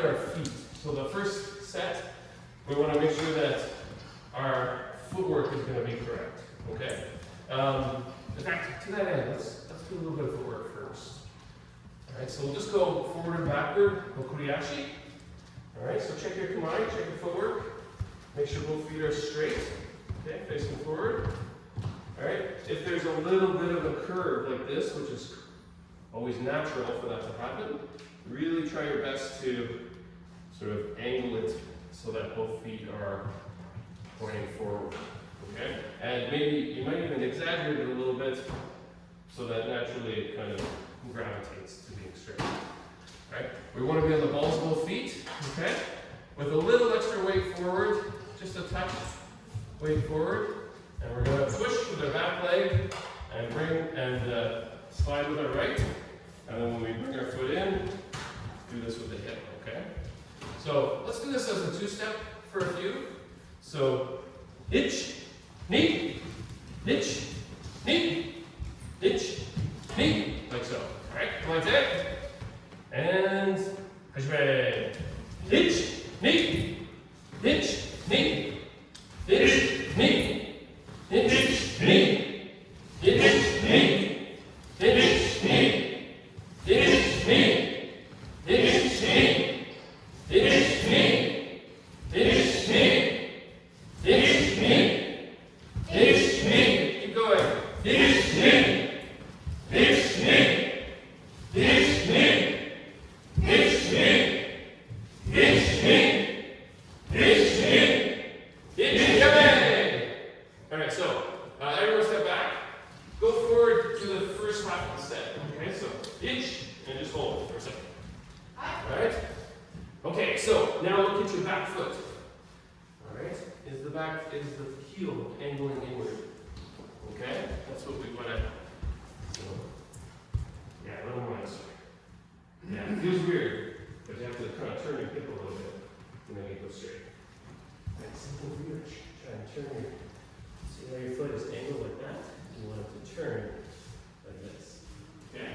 with our feet. So the first set, we want to make sure that our footwork is going to be correct. Okay? In fact, to that end, let's do a little bit of footwork first. Alright, so we'll just go forward and backward, Okuriashi. Alright, so check your kamae, check your footwork. Make sure both feet are straight. Okay, facing forward. Alright, if there's a little bit of a curve like this, which is always natural for that to happen, really try your best to sort of angle it so that both feet are pointing forward. Okay? And maybe you might even exaggerate it a little bit so that naturally it kind of gravitates to being straight. Right? We want to be on the balls of both feet, okay? With a little extra weight forward, just a touch weight forward, and we're going to push with our back leg and bring and slide with our right. And then when we bring our foot in, do this with the hip, okay? So let's do this as a two-step for a few. So hitch, knee, hitch, knee, hitch, knee, like so. All right, come on, take. And hajime. Hitch, knee, hitch, knee, hitch, knee, hitch, knee, hitch, knee, hitch, knee, hitch, knee, hitch, knee, hitch, knee, hitch, knee, hitch, knee, hitch, knee. Keep going. Hitch, knee, hitch, knee, hitch, knee. Hitch me, hitch me, hitch me, hitch me. All right, so everyone step back. Go forward to the first half of the set. Okay, so hitch and just hold for a second. All right. Okay, so now look at your back foot. All right, is the heel angling inward? Okay, that's what we want to. So, yeah, a little more this way. Yeah, it feels weird, but you have to kind of turn your hip a little bit to make it go straight. Right, simple for you. Try and turn your, see how your foot is angled like that? You want it to turn like this. Okay?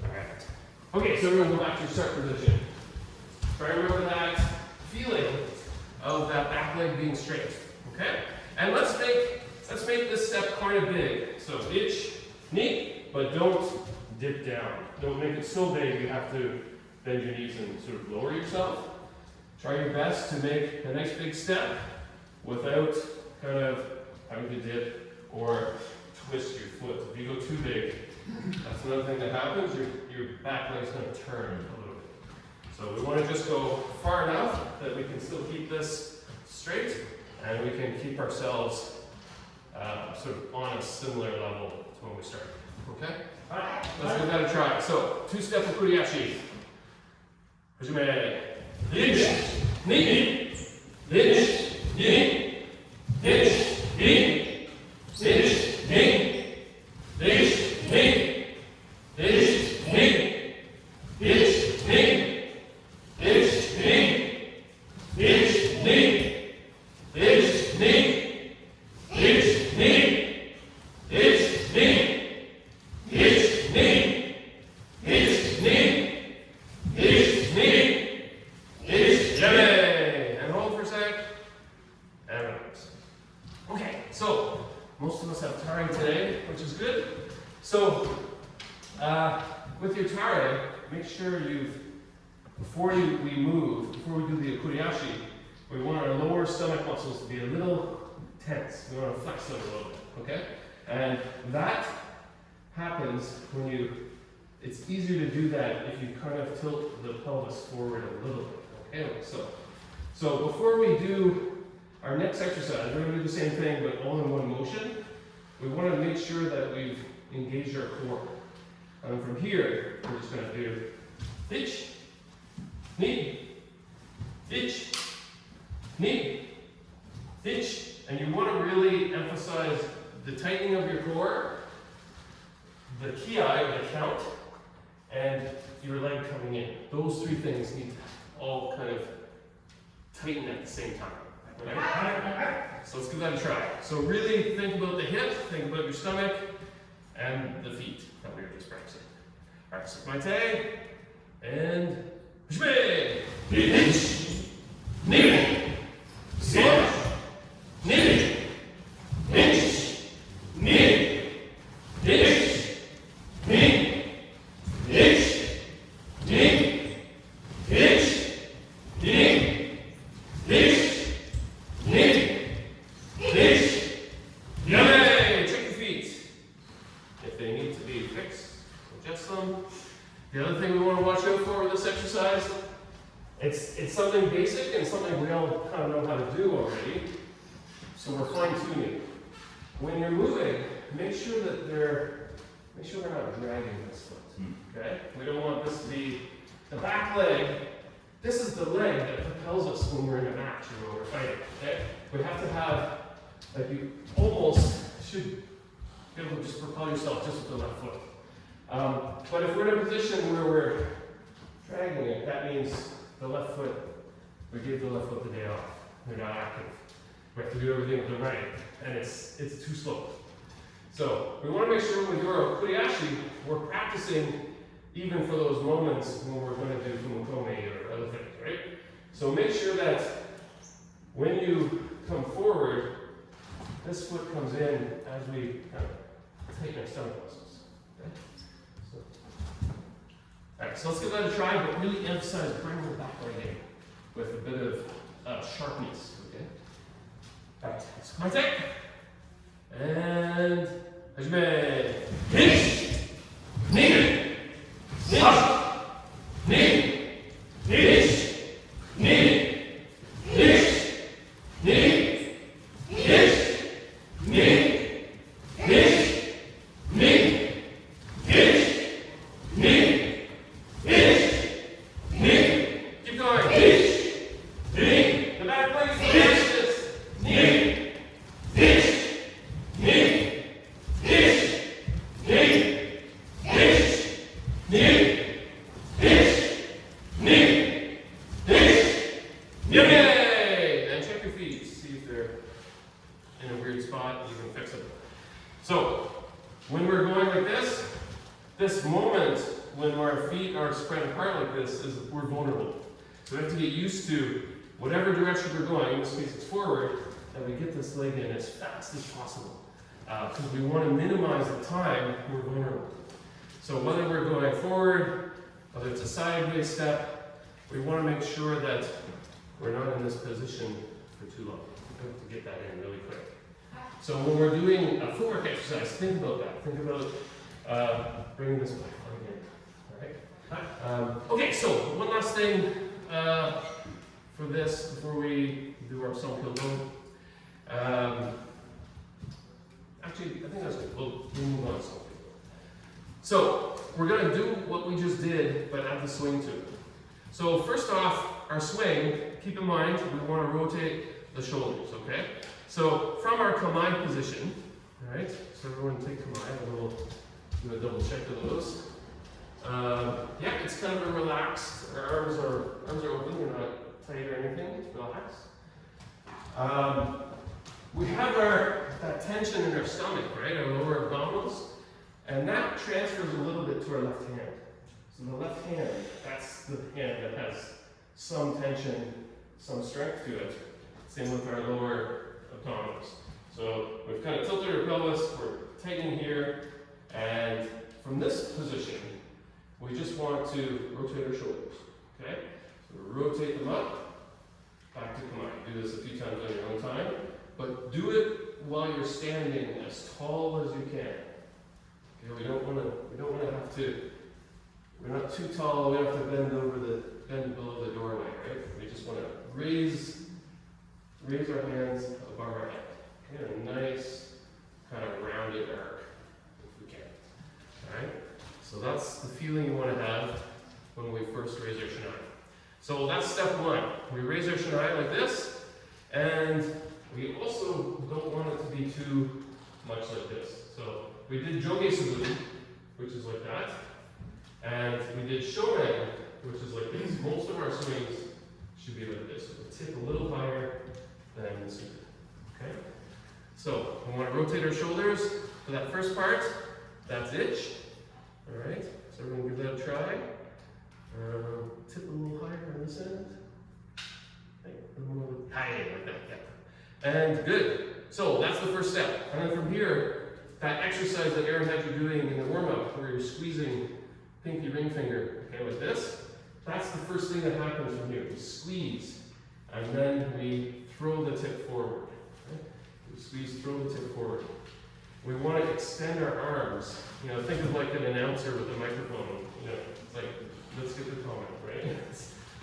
Alright. Okay, so everyone go back to your start position. Try to remember that feeling of that back leg being straight. Okay? And let's make this step quite a big. So hitch, knee, but don't dip down. Don't make it so big you have to bend your knees and sort of lower yourself. Try your best to make the next big step without kind of having to dip or twist your foot. If you go too big, that's another thing that happens. Your back leg's going to turn a little bit. So we want to just go far enough that we can still keep this straight and we can keep ourselves sort of on a similar level to when we started. Okay? Alright, let's give that a try. So, two-step Okuriashi. Hajime. Hitch, knee, hitch, knee, hitch, knee, hitch, knee, hitch, knee, hitch, knee, hitch, knee, hitch, knee, hitch, knee, hitch, knee, hitch, knee, hitch, knee. Hitch, knee, hitch, knee, hitch, knee, hitch, yummy. And hold for a sec. And relax. Okay, so most of us have tare today, which is good. So with your tare, make sure before we do the Okuriashi, we want our lower stomach muscles to be a little tense. We want to flex them a little bit, okay? And that happens when it's easier to do that if you kind of tilt the pelvis forward a little bit. Okay, so before we do our next exercise, we're going to do the same thing but all in one motion. We want to make sure that we've engaged our core. And from here, we're just going to do hitch, knee, hitch, knee, hitch, and you want to really emphasize the tightening of your core, the kiai, or the count, and your leg coming in. Those three things need to all kind of tighten at the same time. Okay? So let's give that a try. So really think about the hip, think about your stomach, and the feet that we were just practicing. All right, so Maite, and Hajime! this exercise. It's something basic and something we all kind of know how to do already. So we're fine tuning. When you're moving, make sure we're not dragging this foot. Okay? We don't want this to be the back leg. This is the leg that propels us when we're in a match or when we're fighting. Okay? We have to have, like, you almost should be able to just propel yourself just with the left foot. But if we're in a position where we're dragging it, that means the left foot, we give the left foot the day off. They're not active. We have to do everything with the right, and it's too slow. So we want to make sure when we do our Kuriashi, we're practicing even for those moments when we're going to do Fumokome or other things, right? So make sure that when you come forward, this foot comes in as we kind of tighten our stomach muscles. Okay? Alright, so let's give that a try, but really emphasize bringing the back leg in with a bit of sharpness. Okay? Alright, so come on, take. And hajime. Nish! Nish! Nish! Nish! Nish! Nish! Nish! Nish! Nish! Nish! Nish! Nish! Nish! Nish! Nish! Keep going. Nish! Nish! The back leg is nice. Nish! Nish! Nish! Nish! Nish! Nish! Nish! Nish! Nish! Nish! Yay! And check your feet. See if they're in a weird spot. You can fix it. So, when we're going like this moment when our feet are spread apart like this is we're vulnerable. So we have to get used to whatever direction we're going, in this case it's forward, and we get this leg in as fast as possible. Because we want to minimize the time we're vulnerable. So whether we're going forward, whether it's a sideways step, we want to make sure that we're not in this position for too long. We have to get that in really quick. So when we're doing a footwork exercise, think about that. Think about bringing this back on again. All right? Okay, so one last thing for this before we do our Songpyeoldo. Actually, I think that's good. We'll move on to Songpyeoldo. So we're going to do what we just did, but add the swing to it. So first off, our swing, keep in mind we want to rotate the shoulders, okay? So from our Kamae position, all right? So everyone take Kamae, and we'll do a double check of those. Yeah, it's kind of a relaxed. Our arms are open. We're not tight or anything. It's relaxed. We have that tension in our stomach, right? Our lower abdominals, and that transfers a little bit to our left hand. So the left hand, that's the hand that has some tension, some strength to it. Same with our lower abdominals. So we've kind of tilted our pelvis. We're tightening here, and from this position, we just want to rotate our shoulders, okay? So rotate them up, back to Kamae. Do this a few times on your own time, but do it while you're standing as tall as you can. Okay, we don't want to have to. We're not too tall. We don't have to bend below the doorway, right? We just want to raise our hands above our head. Okay, a nice kind of rounded arc, if we can. All right. So that's the feeling you want to have when we first raise our shinai. So that's step one. We raise our shinai like this, and we also don't want it to be too much like this. So we did Joge Sabu, which is like that, and we did Shoren, which is like this. Most of our swings should be like this. So the tip a little higher than the super. Okay? So we want to rotate our shoulders for that first part. That's itch. Alright, so we're going to give that a try. Tip a little higher on this end. Okay, a little higher like that, yeah. And good. So that's the first step. And then from here, that exercise that Aaron had you doing in the warm-up, where you're squeezing pinky ring finger, okay, like this, that's the first thing that happens from here. We squeeze, and then we throw the tip forward. Okay? We squeeze, throw the tip forward. We want to extend our arms. You know, think of like an announcer with a microphone. You know, it's like, let's get the comment, right?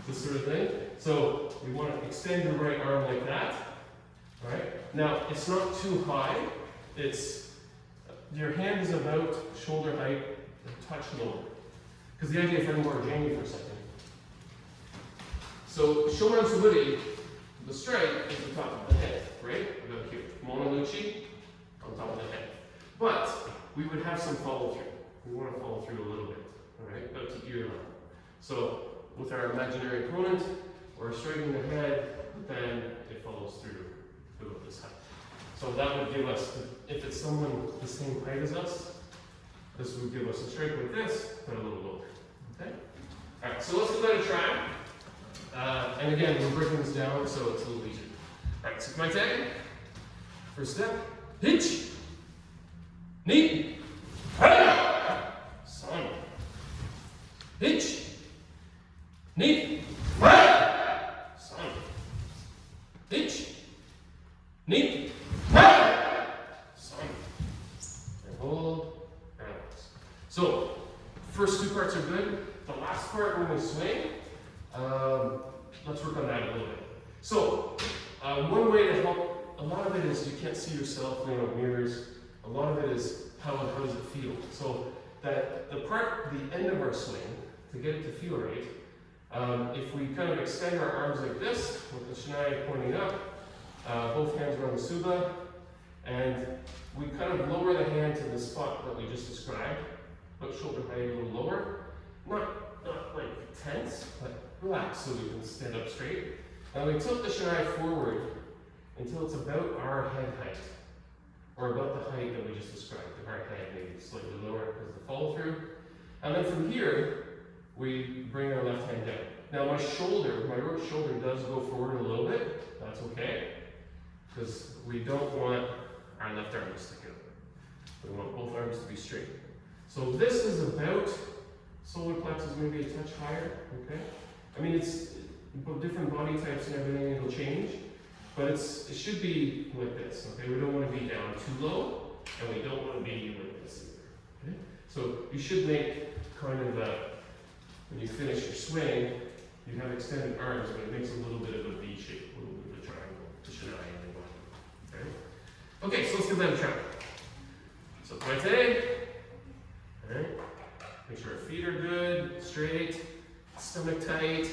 this sort of thing. So we want to extend your right arm like that. All right. Now it's not too high. It's your hand is about shoulder height, a touch lower. Because the idea, if I can borrow Jamie for a second. So Shoman Suburi, the strike is the top of the head, right? About here. Mononuchi on top of the head. But we would have some follow through. We want to follow through a little bit, all right, up to ear level. So with our imaginary opponent, we're striking the head, but then it follows through about this height. So that would give us, if it's someone the same height as us, this would give us a strike like this, but a little lower. Okay? All right, so let's give that a try. And again, we're breaking this down so it's a little easier. All right, so my tag. First step, hitch, knee, son, hitch, knee, son, hitch, knee, son, and hold, and relax. So, first two parts are good. The last part when we swing, let's work on that a little bit. So, one way to help, a lot of it is you can't see yourself, you know, mirrors. A lot of it is how does it feel. So, that the end of our swing, to get it to feel right, if we kind of extend our arms like this, with the shinai pointing up, both hands are on the suba, and we kind of lower the hand to the spot that we just described, put shoulder height a little lower, not like tense, but relax so we can stand up straight. And we tilt the shinai forward until it's about our head height, or about the height that we just described. Our head maybe slightly lower because of the follow through. And then from here, we bring our left hand down. Now my right shoulder does go forward a little bit. That's okay, because we don't want our left arm to stick out. We want both arms to be straight. So this is about solar plexus, maybe a touch higher, okay? I mean, it's different body types and everything, it'll change, but it should be like this, okay? We don't want to be down too low, and we don't want to be like this either, okay? So you should make kind of when you finish your swing, you have extended arms, but it makes a little bit of a V shape, a little bit of a triangle, to shinai and body, okay? Okay, so let's give that a try. So pointe, all right? Make sure our feet are good, straight, stomach tight,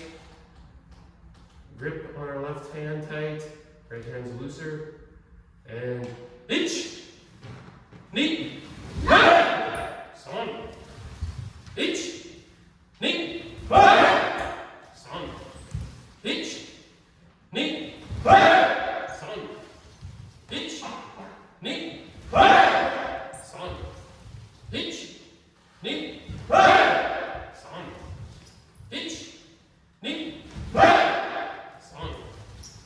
grip on our left hand tight, right hand's looser, and hitch, knee, son, hitch, knee, son, hitch, knee, son, hitch, knee, son, hitch, knee, son, hitch, knee, son,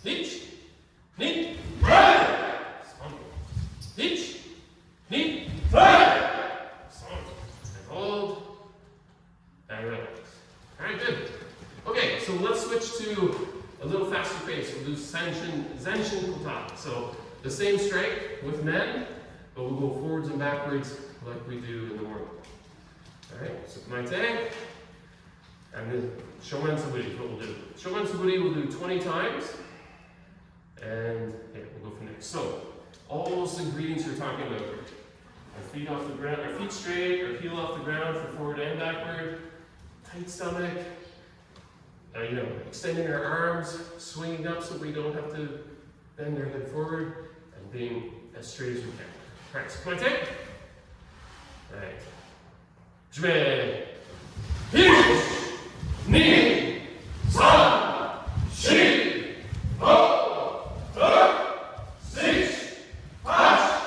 hitch, knee, son, hitch, knee, son, and hold, and relax. Alright, good. Okay, so let's switch to a little faster pace. We'll do Zenshin Kota. So the same strike with men, but we'll go forwards and backwards like we do in the morning. Alright, so Kumaite, and then Shoman Suburi is what we'll do. Shoman Suburi we'll do 20 times, and yeah, we'll go from there. So, all those ingredients you're talking about, our feet off the ground, our feet straight, our heel off the ground for forward and backward, tight stomach, you know, extending our arms, swinging up so we don't have to bend our head forward, and being as straight as we can. Alright, so Kumaite. Alright. Jme, hitch, knee, san, shi, ho, six, hash,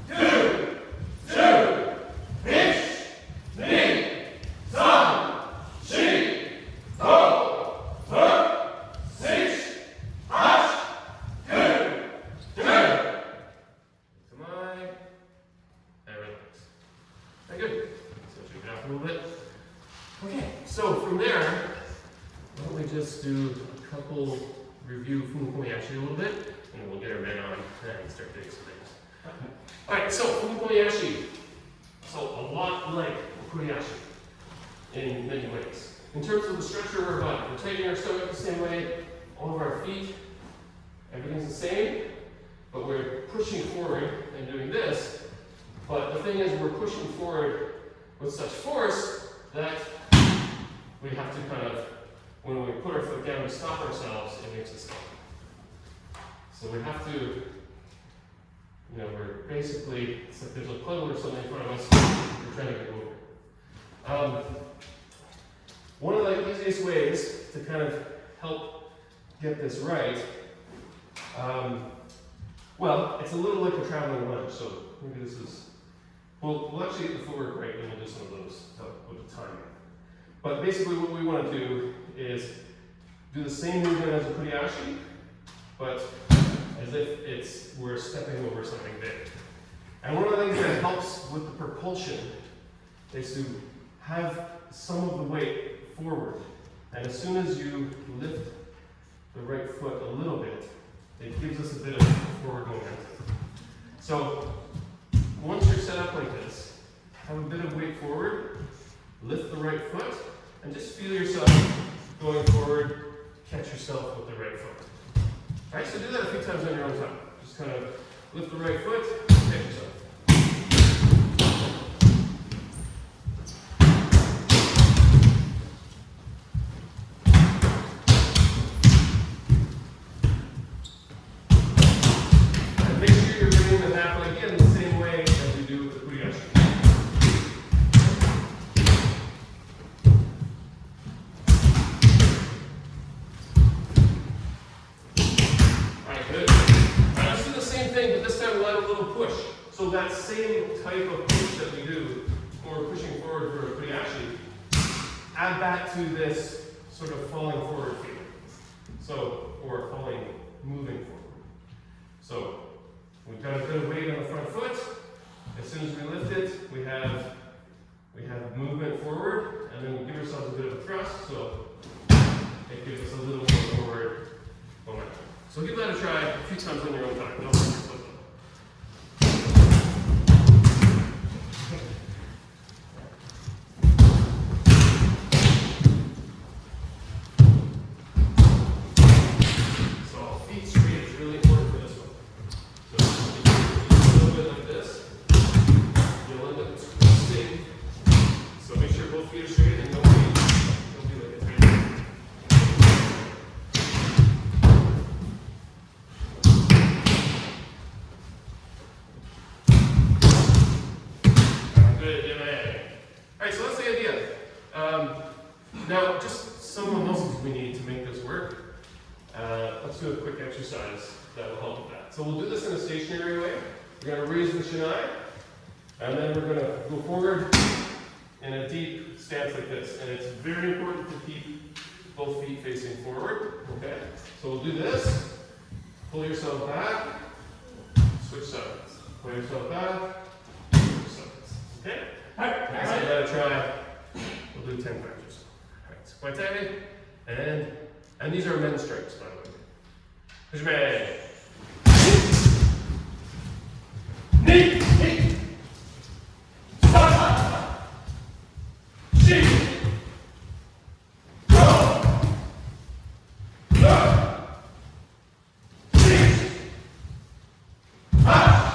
two, hitch, knee, san, shi, ho, six, hash, two. Come on, and relax. Very good. A little bit. Okay, so from there, why don't we just do a couple review Fumikomyashi a little bit, and then we'll get our men on and start doing some things. Alright, so Fumikomyashi. So a lot like Koyashi in many ways. in terms of the structure of our body. We're tightening our stomach the same way, all of our feet, everything's the same, but we're pushing forward and doing this. But the thing is, we're pushing forward with such force that we have to kind of, when we put our foot down to stop ourselves, it makes us stop. So we have to, you know, we're basically, it's like there's a puddle or something in front of us, we're trying to get over. One of the easiest ways to kind of help get this right, well, it's a little like a traveling lunge, so maybe this is, we'll actually get the footwork right and we'll do some of those with the timing. But basically what we want to do is do the same movement as a kuriashi, but as if we're stepping over something big. And one of the things that helps with the propulsion is to have some of the weight forward. And as soon as you lift the right foot a little bit, it gives us a bit of forward momentum. So once you're set up like this, have a bit of weight forward, lift the right foot, and just feel yourself going forward, catch yourself with the right foot. All right, so do that a few times on your own time. Just kind of lift the right foot, catch yourself. So that same type of push that we do when we're pushing forward for a kuriashi, add that to this sort of falling forward feeling. So, or moving forward. So, we've got a bit of weight on the front foot. As soon as we lift it, we have movement forward, and then we give ourselves a bit of a thrust, so it gives us a little more forward momentum. So give that a try a few times on your own time. Don't hurt yourself. Now, just some of the muscles we need to make this work. Let's do a quick exercise that will help with that. So we'll do this in a stationary way. We're going to raise the shinai, and then we're going to go forward in a deep stance like this. And it's very important to keep both feet facing forward. Okay? So we'll do this. Pull yourself back. Switch sides. Pull yourself back. Switch sides. Okay? Next, I'm going to try. We'll do 10 factors. Alright, so Koite, and these are men's strikes, by the way. Hajime. Knee. Start. Shi. Go. Learn. Six. Hash.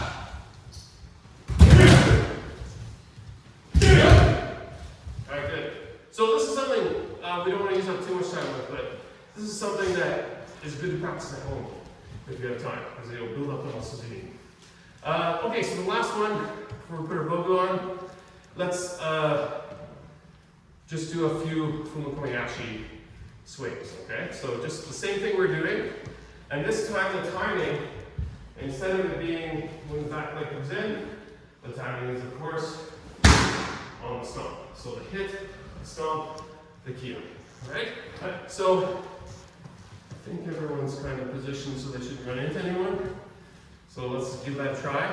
Alright, good. So this is something we don't want to use up too much time with, but this is something that is good to practice at home if you have time, because it'll build up the muscles you need. Okay, so the last one, before we put our bogo on, let's just do a few fumokoyashi swings, okay? So just the same thing we're doing, and this time the timing, instead of it being when the back leg comes in, the timing is, of course, on the stomp. So the hit, the stomp, the kyo. Alright? So I think everyone's kind of positioned so they shouldn't run into anyone. So let's give that a try.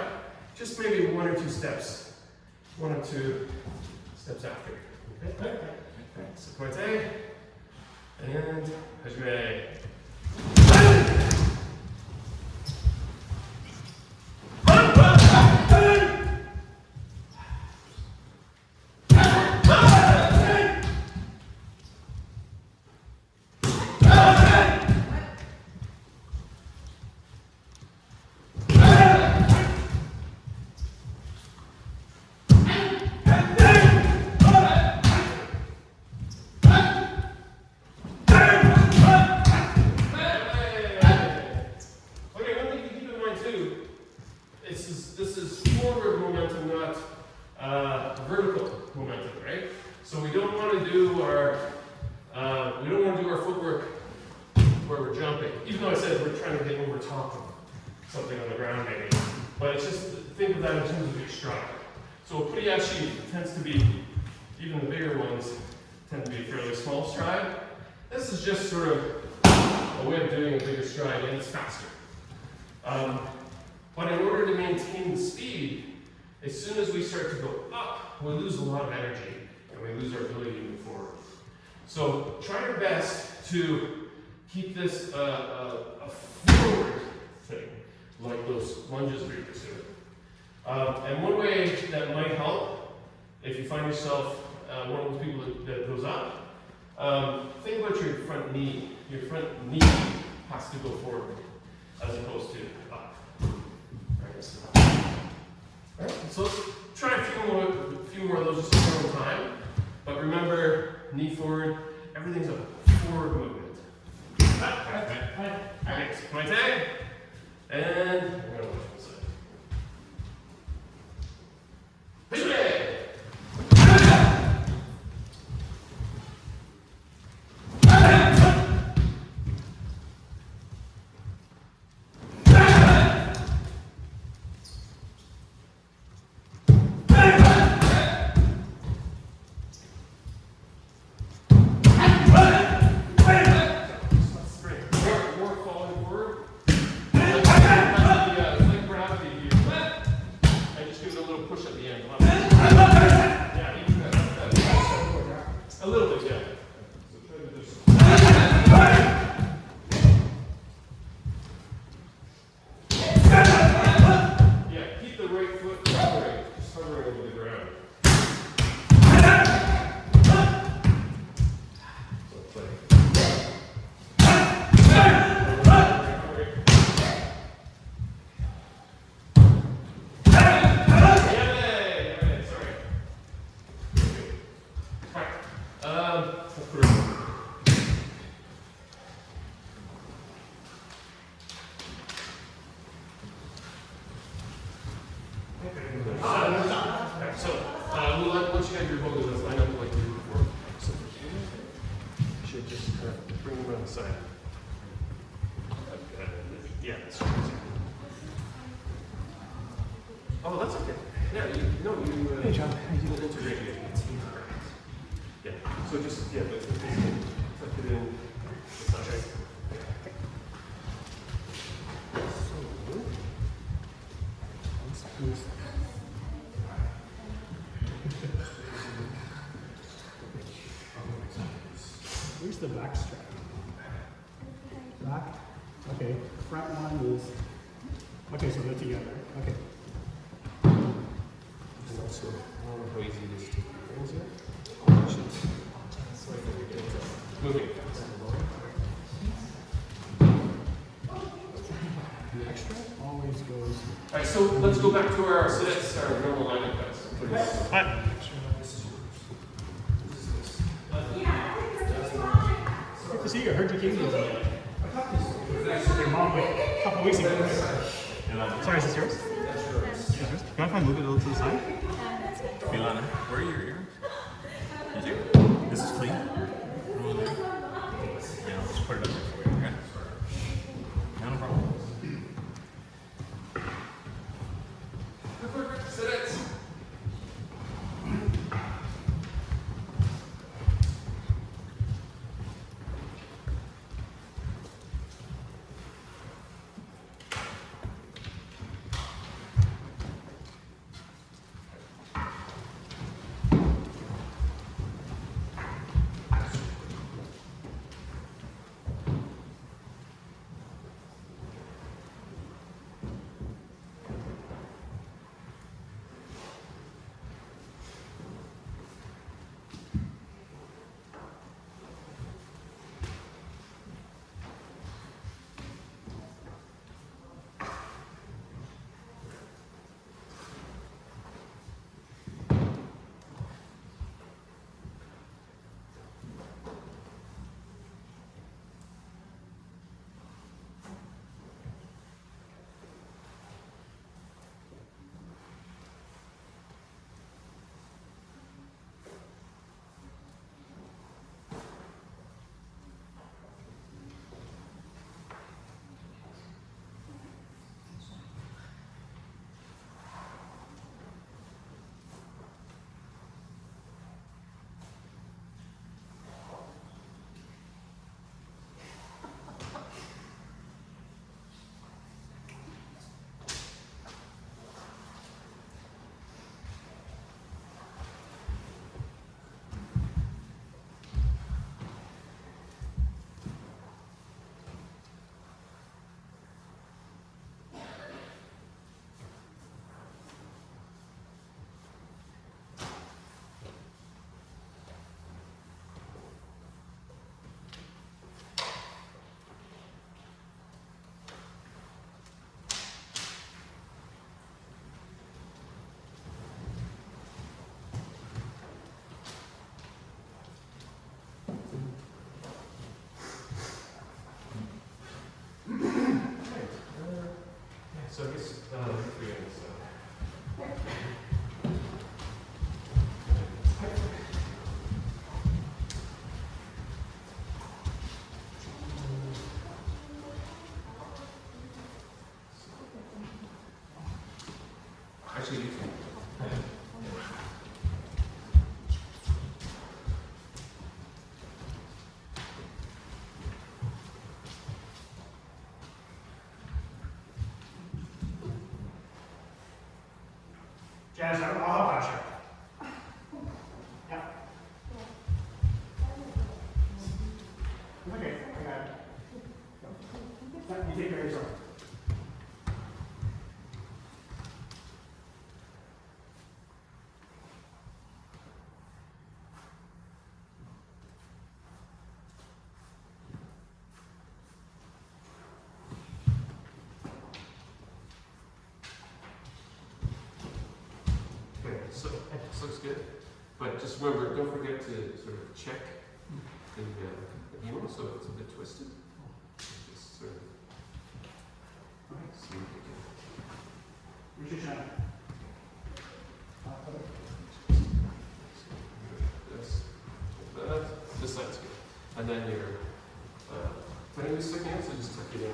Just maybe 1 or 2 steps. 1 or 2 steps after. Okay? Alright, so Koite. And Hajime. footwork where we're jumping, even though I said we're trying to get over top of something on the ground maybe. But it's just, think of that in terms of your stride. So a Puriashi tends to be, even the bigger ones, tend to be a fairly small stride. This is just sort of a way of doing a bigger stride, and it's faster. But in order to maintain the speed, as soon as we start to go up, we lose a lot of energy, and we lose our ability to move forward. So try your best to keep this a forward thing, like those lunges we were just doing. And one way that might help, if you find yourself one of those people that goes up, think about your front knee. Your front knee has to go forward as opposed to up. Right, so let's try a few more of those just one time. But remember, knee forward, everything's a forward movement. Right, my tag, and we're gonna watch one side. A little bit, yeah. So try to do this. Yeah, keep the right foot hovering, just hovering over the ground. So play. Once you have your bogey, let's line up like we did before. So you should just bring them around the side. Yeah, that's right. Oh, that's okay. Yeah, hey, John. You will integrate it. Yeah, so just, yeah, let's tuck it in. That's right. Where's the back strap? Back? Okay. Front one is. Okay, so they're together. Okay. And also, I don't know how easy it is to take your hands here. That's why we get moving fast. The extra always goes. All right, so let's go back to our sit-ups, our normal lineup guys. Please. Hi. Good to see you. I heard you came here today. Your mom went a couple weeks ago. Sorry, is this yours? That's yours. Can I find move it a little to the side? Milana, where are your earrings? Is it? This is clean. Over there. Yeah, I'll just put it up there for you. Okay. No problem. Sit-ups. Janice, I'll help Asher. Yeah. Okay, I got it. You take care of yourself. Okay, so this looks good. But just remember, don't forget to sort of check the heel so it's a bit twisted. Just sort of see if you can. Where's your channel? This side's good. And then you're putting this sticking out, so just tuck it in.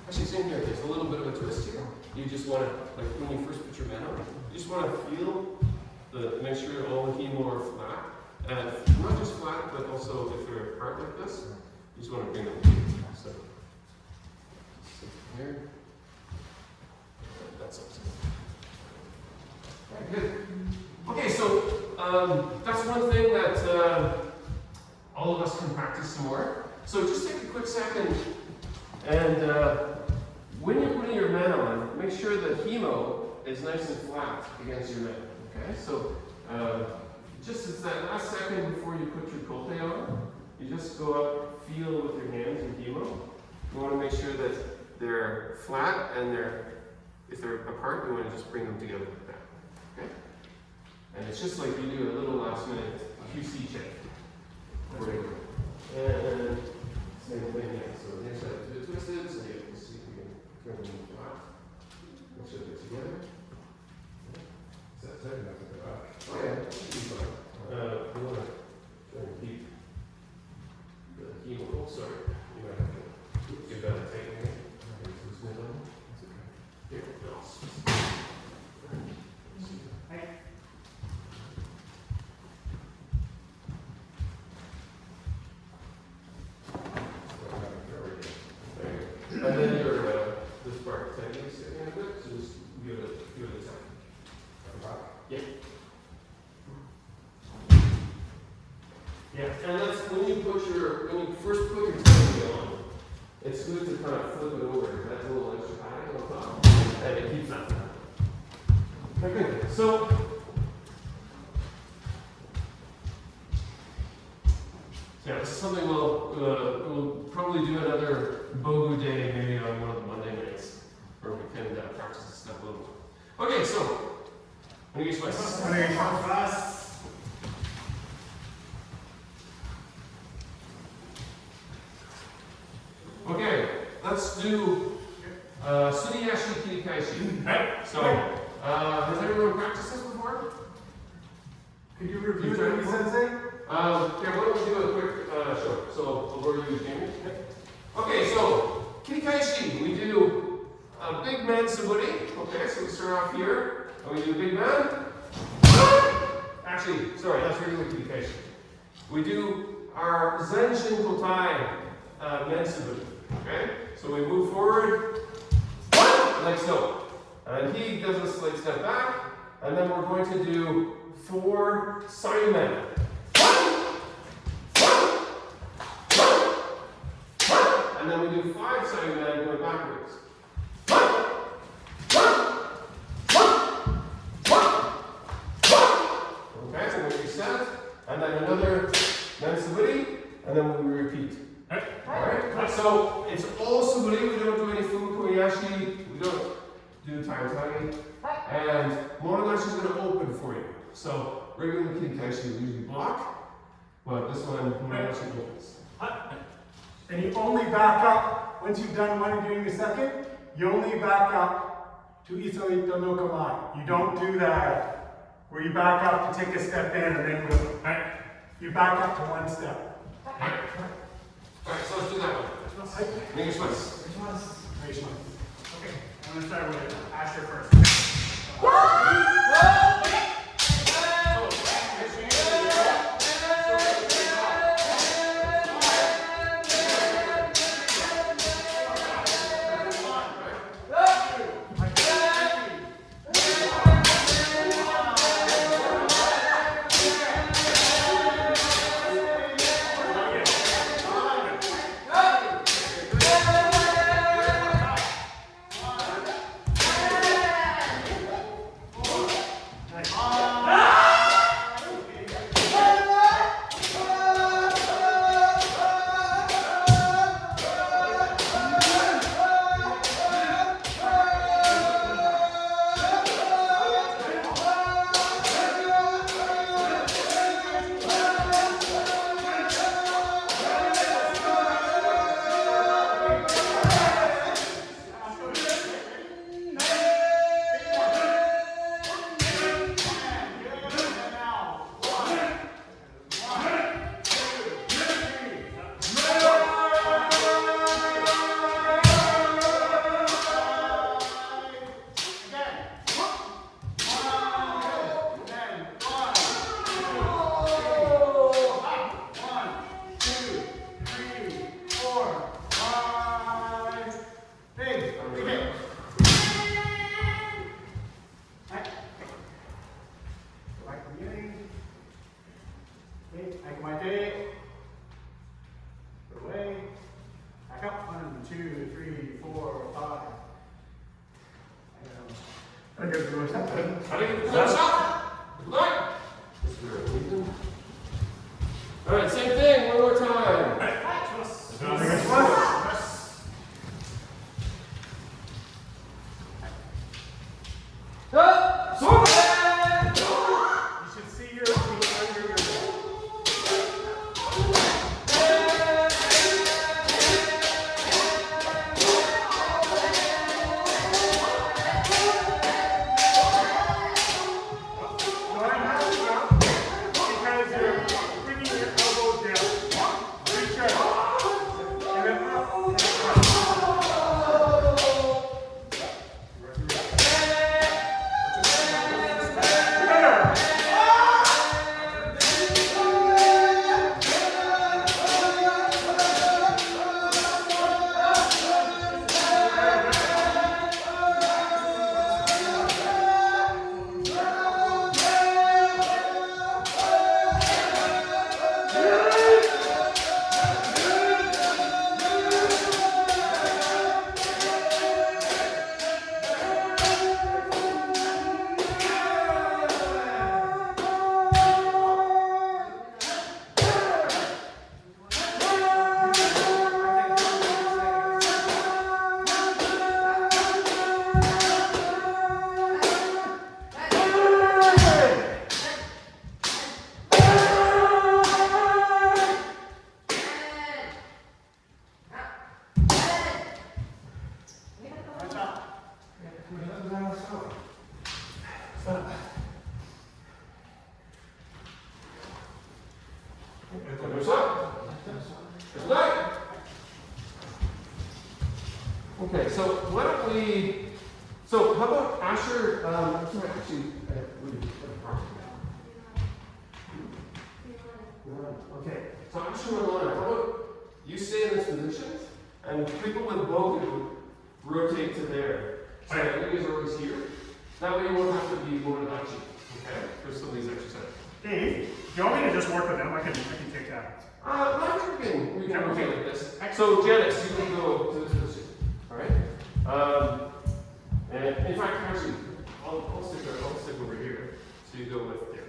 Actually, same here. There's a little bit of a twist here. You just want to, like when you first put your man on, you just want to feel make sure all the hemo are flat. And not just flat, but also if they're apart like this, you just want to bring them together. So, sit here. That's up to you. Good. Okay, so that's one thing that all of us can practice some more. So just take a quick second and when you're putting your man on, make sure the hemo is nice and flat against your man. Okay, so just as that last second before you put your colte on, you just go up, feel with your hands and hemo. You want to make sure that they're flat and if they're apart, you want to just bring them together like that. Okay? And it's just like you do a little last minute QC check. And same thing, yeah. So the next side is a bit twisted, so you can see if we can turn them flat. Make sure they're together. Is that tight enough to go out? Oh yeah, keep fine. We want to try and keep the hemo. Oh, sorry. You might have to give that a take again. Loosen it up. Here, no. And then your this part technique is sitting in a bit, so just give it a second. Yeah. Yeah, and that's when you first put your technique on, it's good to kind of flip it over. That's a little extra padding on top, and it keeps that. Okay, so yeah, this is something we'll probably do another Bogu day, maybe on one of the Monday nights, where we can practice this stuff a little more. Okay, so I'm gonna get my Okay, let's do Suniyashi Kirikaishi. Right. So, has everyone practiced this before? Could you review it, Sensei? Yeah, why don't we do a quick show? So, over to you, Jamie. Okay, so Kirikaishi, we do a big man suburi. Okay, so we start off here, and we do a big man. Actually, sorry, that's regular Kirikaishi. We do our Zenshin Kotai men suburi. Okay, so we move forward like so. And he does a slight step back, and then we're going to do 4 Sayumen. And then we do 5 Sayumen going backwards. Okay, so we reset, and then another Mansuburi, and then we repeat. Alright, so it's all suburi, we don't do any fukuyashi, we don't do taiyotagi, and monogashi is going to open for you. So regular kirikaishi we usually block, but this one monogashi opens. And you only back up, once you've done one and doing the second, you only back up to Iso Ito no Kamai. You don't do that, where you back up to take a step in and then go. You back up to one step. Alright, so let's do that one. Make it twice. Which one? Okay, I'm gonna start with Asher first. first step. Another shot. Good luck. All right, same thing, one more time. You should see your feet under your because you're bringing your elbows down. Reach up. And then up. And up. Better. Another shot. Good luck. Okay, so why don't we, so how about Asher, sorry, actually, okay, so Asher and Lana, how about you stay in this position, and people with Bogu rotate to there. So that you guys are always here. That way you won't have to be Motodachi, okay, for some of these exercises. Dave, do you want me to just work with them? I can take that. I think we can rotate like this. So Janice, you can go to this position. Alright? And in fact, actually, I'll stick over here. So you go with there.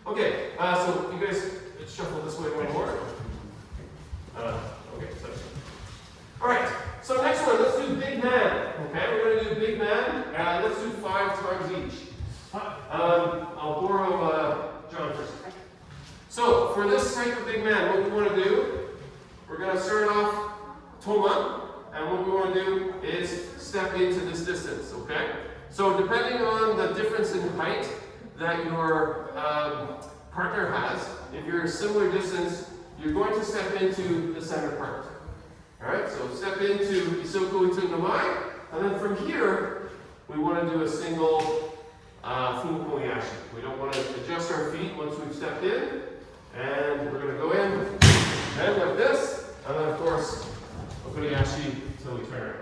Okay, so you guys shuffle this way one more. Okay, so. Alright, so next one, let's do big man. Okay, we're gonna do big man. Let's do 5 times each. I'll borrow John first. So for this type of big man, what we want to do, we're going to start off Toma, and what we want to do is step into this distance, okay? So depending on the difference in height that your partner has, if you're a similar distance, you're going to step into the center part. Alright, so step into Isoko Ito Namai, and then from here, we want to do a single Fumo Yashi. We don't want to adjust our feet once we've stepped in. And we're going to go in, and like this, and then of course, Okuyashi until we turn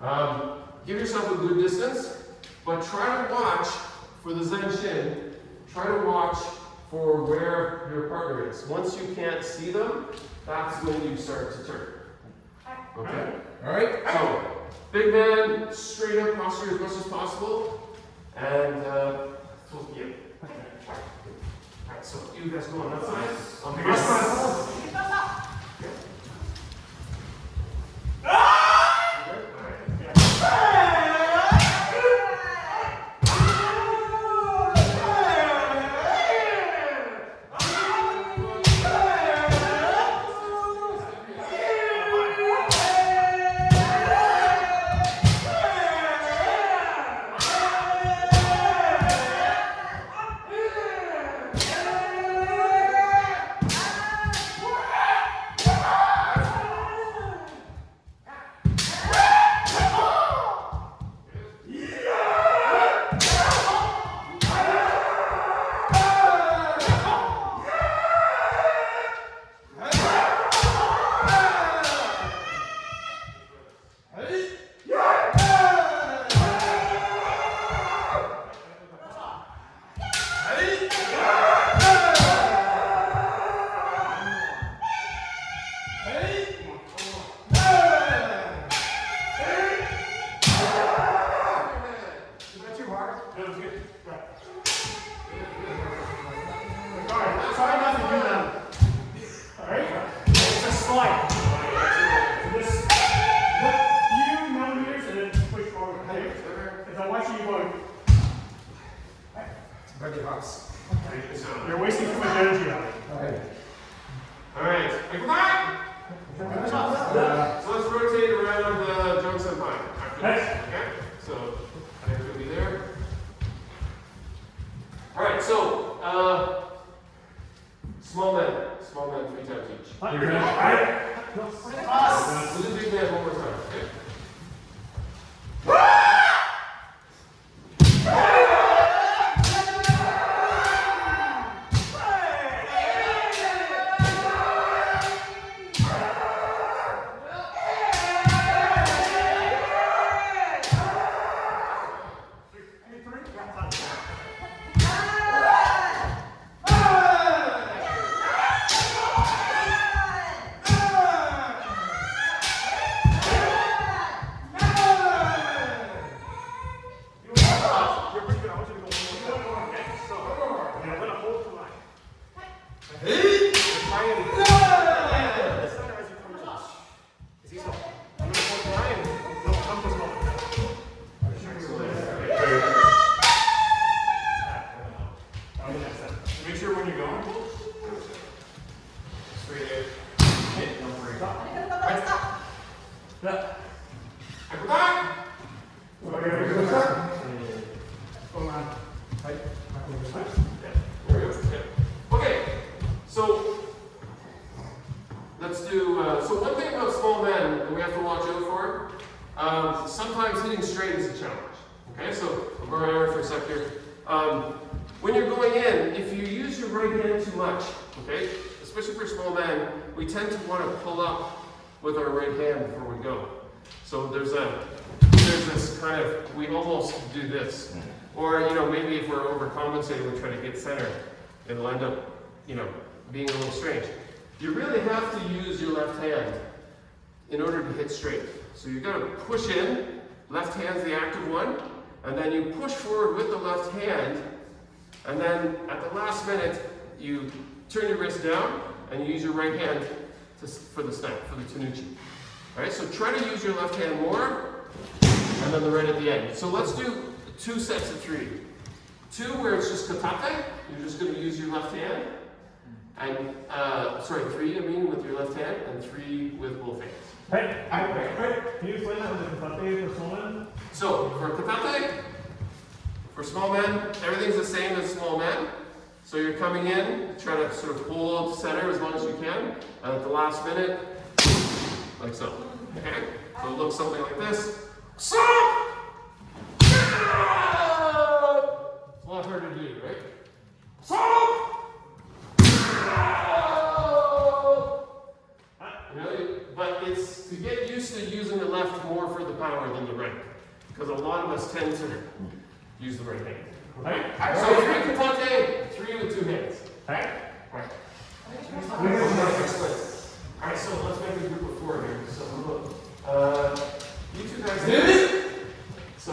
around. Give yourself a good distance, but try to watch for the Zenshin, try to watch for where your partner is. Once you can't see them, that's when you start to turn. Okay? Alright? So, big man, straight up posture as much as possible, and yeah. Alright, so you guys go on that side. On the side. So let's rotate around Joe Senpai after this. Okay? So I'm going to be there. All right. So small men 3 times each. You're good. All right. We'll do big man one more time. Okay? You're pretty good. I want you to go one more, okay? So, you're gonna hold the line. Try and the center as you come across. Is he small? I'm gonna hold the line. No, come to small. Make sure when you're going. Straight air. Hit, don't worry. Okay, so let's do. So one thing about small men that we have to watch out for, sometimes hitting straight is a challenge. Okay, so I'll go around for a sec here. When you're going in, if you use your right hand too much, okay, especially for small men, we tend to want to pull up with our right hand before we go. So there's this kind of, we almost do this. Or, maybe if we're overcompensating, we try to get center. It'll end up, being a little strange. You really have to use your left hand in order to hit straight. So you've got to push in, left hand's the active one, and then you push forward with the left hand, and then at the last minute, you turn your wrist down, and you use your right hand for the snap, for the tenuchi. All right, so try to use your left hand more, and then the right at the end. So let's do 2 sets of 3. 2 where it's just katate, you're just going to use your left hand, and 3 with your left hand, and 3 with both hands. Hey, can you explain that with the katate for small men? So for katate, for small men, everything's the same as small men. So you're coming in, try to sort of hold center as long as you can, and at the last minute, like so. Okay? So it looks something like this. Stop! It's a lot harder to do, right? Stop! But it's to get used to using the left more for the power than the right. Because a lot of us tend to use the right hand. Right? So 3 katate, 3 with 2 hands. Right? Right. Alright, so let's make a group of 4 here. So you 2 guys did it! So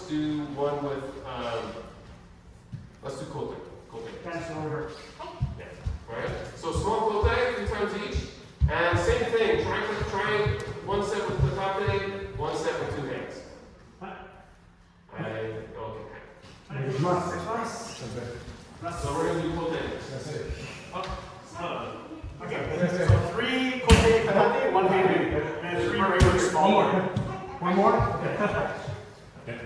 do one with, let's do kote. Cancel over. Yeah. Alright? So small kote, 3 times each. And same thing, try one set with the kate, one set with 2 hands. Okay. So we're going to do kote. That's it. Okay, so 3 kote kate, 1 hand, and 3 regular small more. One more? Okay.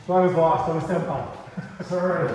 So I was lost. I was senpai. Sorry.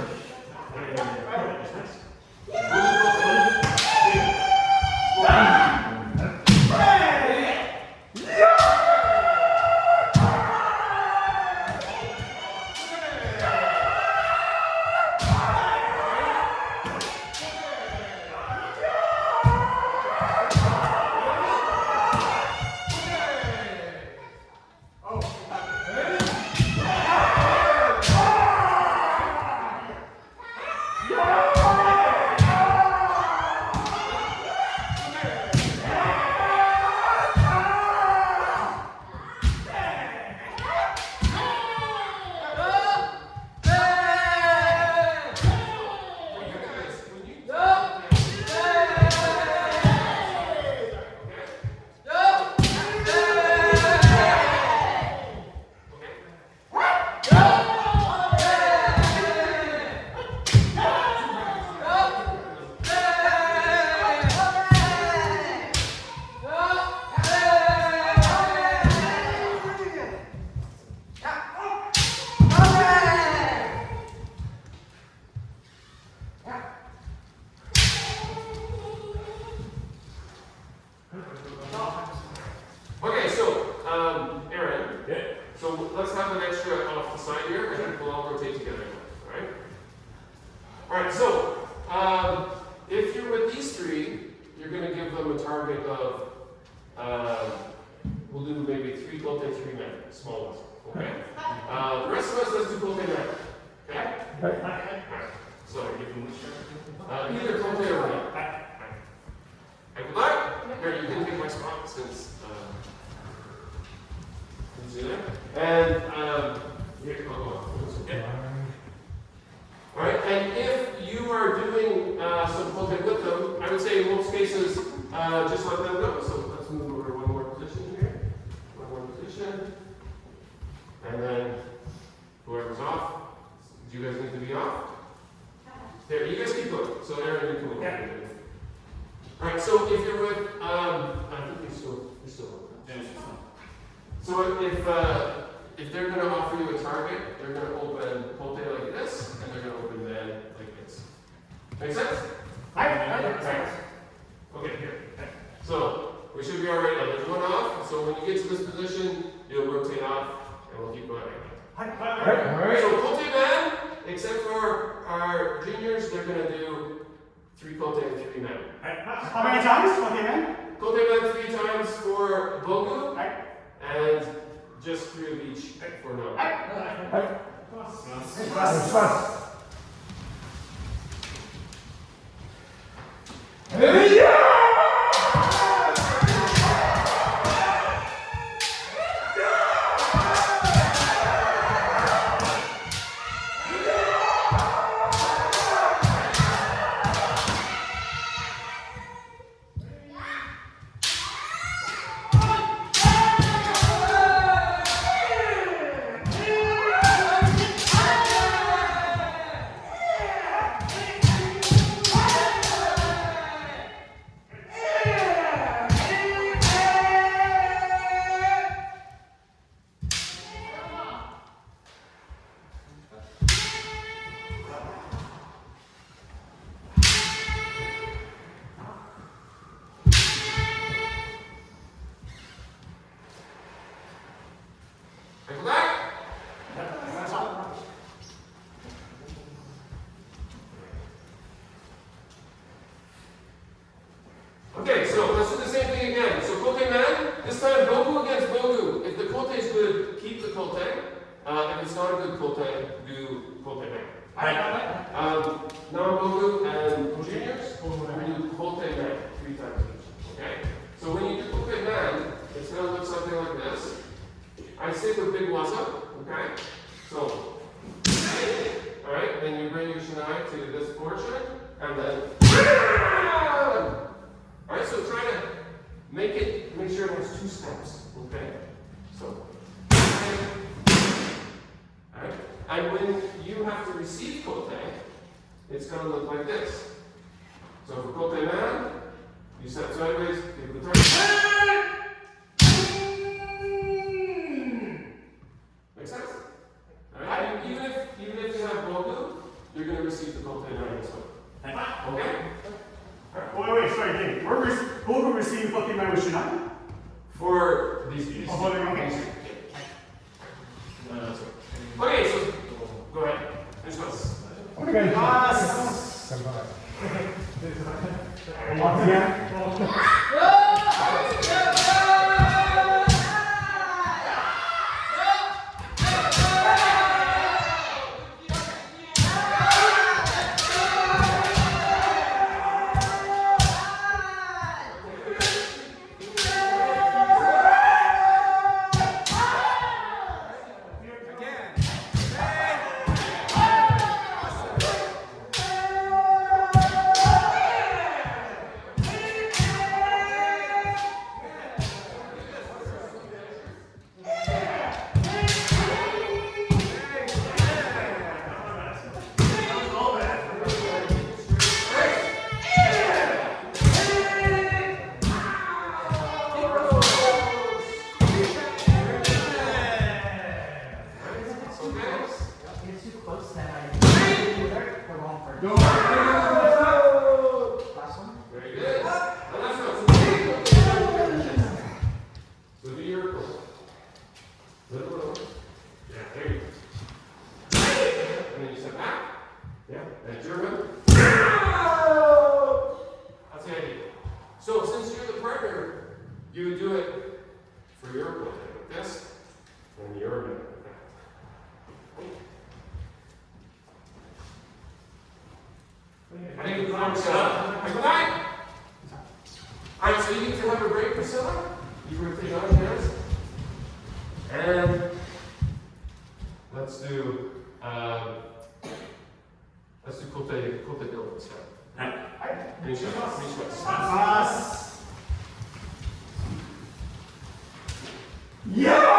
Okay, so, Aaron. Yeah. So let's have an extra off the side here, and we'll all rotate together. Alright? Alright, so, if you're with these 3, you're going to give them a target of, we'll do maybe 3 kote, 3 men, small ones. Okay? The rest of us, let's do kote men. Okay? Alright. So, either kote or men. And good luck. Here, you can take my spot since, and, here, Alright, and if you are doing some kote with them, I would say in most cases, just let them go. So let's move over one more position here. One more position. And then whoever's off, do you guys need to be off? There, you guys keep going. So Aaron, you can move. Yeah. Alright, so if you're with, I think you're still So if they're going to offer you a target, they're going to open kote like this, and they're going to open then like this. Make sense? Right. Okay, here. So we should be alright now. There's one off, so when you get to this position, you'll rotate off, and we'll keep going like that. Alright, so kote man, except for our juniors, they're going to do 3 kote and 3 men. How many times? Okay, man. Kote men 3 times for bogu, and just 3 of each for no. Okay, so let's do the same thing again. So kote man, this time bogu against bogu. If the kote is good, keep the kote. If it's not a good kote, do kote man. Non-bogu and juniors, we do kote man 3 times each. Okay? So when you do kote man, it's going to look something like this. I say the big waza, okay? So, alright, then you bring your shinai to this portion, and then, alright, so try to make sure it has 2 steps, okay? So, alright, and when you have to receive kote, it's going to look like this. So for kote man, you step sideways, give the turn. Make sense? Alright? Even if you have bogu, you're going to receive the kote man as well. Okay? Wait, sorry, Dave. Who will receive fucking man with Shinai? For these Oh, okay. Okay, so go ahead. Finish this. Okay, once again. Very good. And that's not so do your little roll. Yeah, there you go. And then you step back. Yeah, and German. That's the idea. So since you're the partner, you would do it for your opponent like this, and your opponent like that. I think it's time to stop. Alright, so you need to have a break, Priscilla. You rotate on your hands. And let's do kote build instead. Finish this. Pass. Yeah!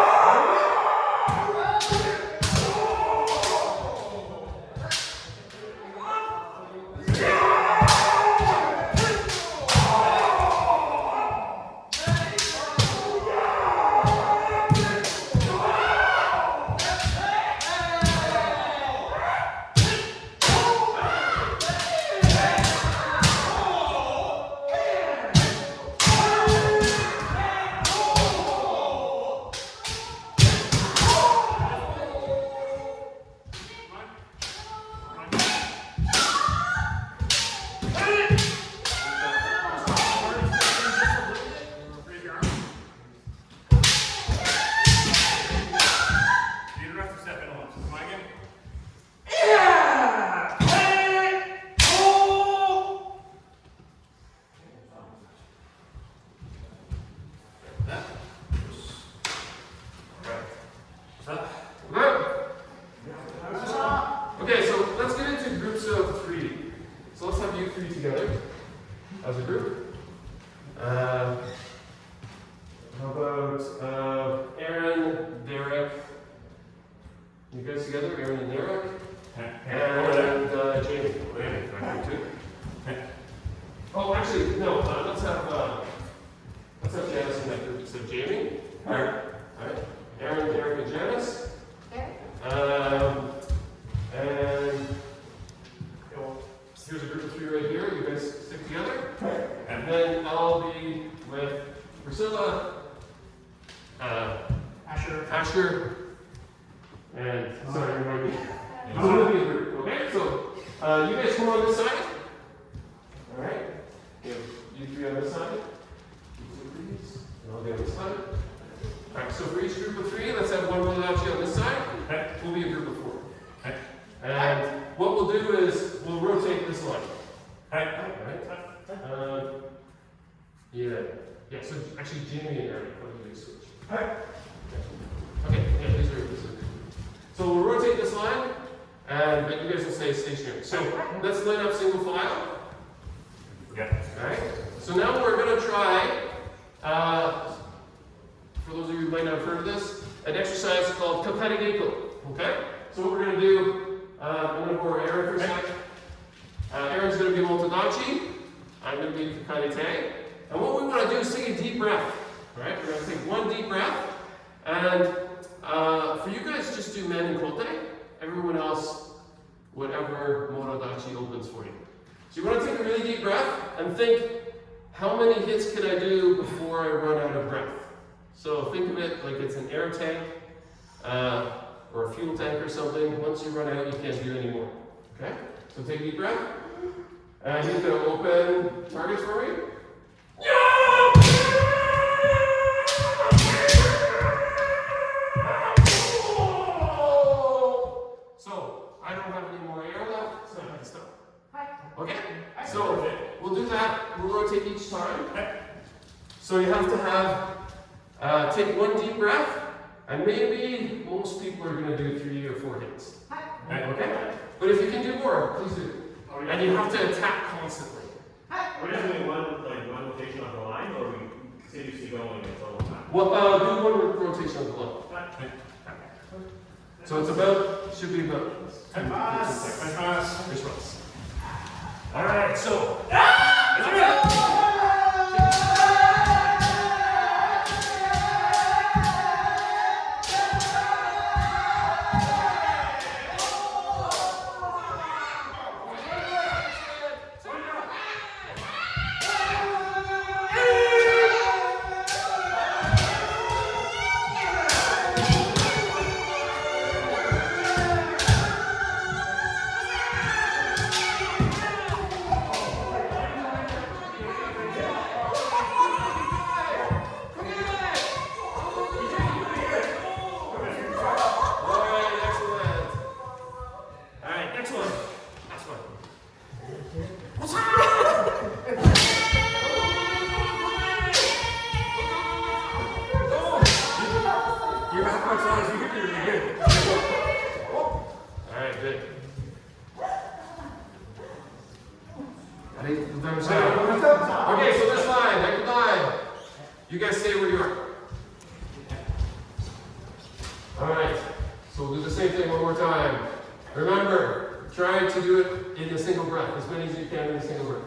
Okay, so let's get into groups of 3. So let's have you 3 together as a group. How about Aaron, Derek? You guys together, Aaron and Derek? And Jamie. Back here too. Oh, actually, no. Let's have Janice in that group. So Jamie. All right. Aaron, Derek, and Janice. And here's a group of 3 right here. You guys stick together. And then I'll be with Priscilla, Asher, and sorry, remind me. I'm going to be a group, okay? So you guys come on this side. All right. You 3 on this side. You 2 3s. And I'll be on this side. All right. So for each group of 3, let's have one Malachi on this side. We'll be a group of 4. And what we'll do is we'll rotate this line. Alright? Yeah, so actually Jamie and Aaron, how do you switch? Okay, yeah, these are. So we'll rotate stationary. So let's line up single file. Yeah. Alright? So now we're going to try, for those of you who might not have heard of this, an exercise called Kakarigeko. Okay? So what we're going to do, I'm going to borrow Aaron for a sec. Aaron's going to be Motodachi. I'm going to be Kakarite. And what we want to do is take a deep breath. Alright? We're going to take one deep breath. And for you guys, just do men and kote. Everyone else, whatever Motodachi opens for you. So you want to take a really deep breath and think, how many hits can I do before I run out of breath? So think of it like it's an air tank or a fuel tank or something. Once you run out, you can't do any more. Okay? So take a deep breath. And he's going to open targets for me. So I don't have any more air left, so I have to stop. Okay? So we'll do that. We'll rotate each time. So you have to have, take one deep breath, and maybe most people are going to do 3 or 4 hits. Okay? But if you can do more, please do. And you have to attack constantly. We're just doing one rotation of the line, or we continuously going until time? Well, do one rotation of the line. So it's about, should be about 10 seconds. Which ones? Alright, so. Alright, good. Okay, so this line, next line. You guys stay where you are. Alright, so we'll do the same thing one more time. Remember, try to do it in a single breath, as many as you can in a single breath.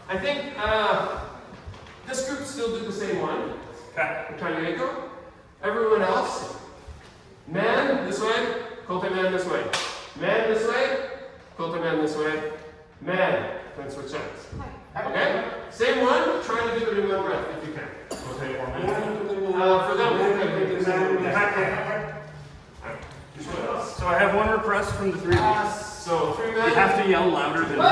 I think this group still do the same one. Kanyeko. Everyone else, man this way, kote man this way. Man this way, kote man this way. Man, then switch sides. Okay? Same one, try to do it in one breath if you can. Okay, or man. For them, we're going to take the same one. So I have one request from the three of you. So, 3 men. You have to yell louder than me.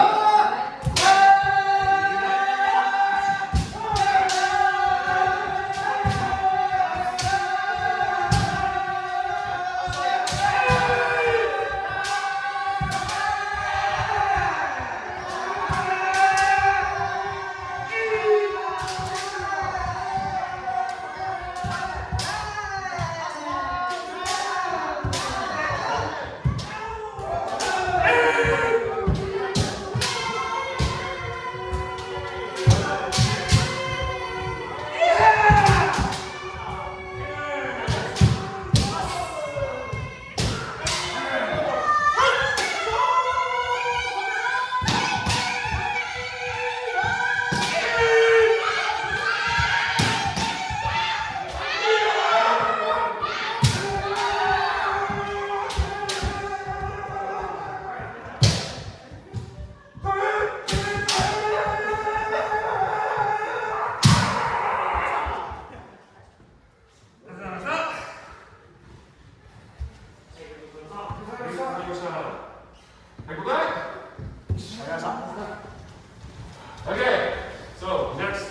Okay, so next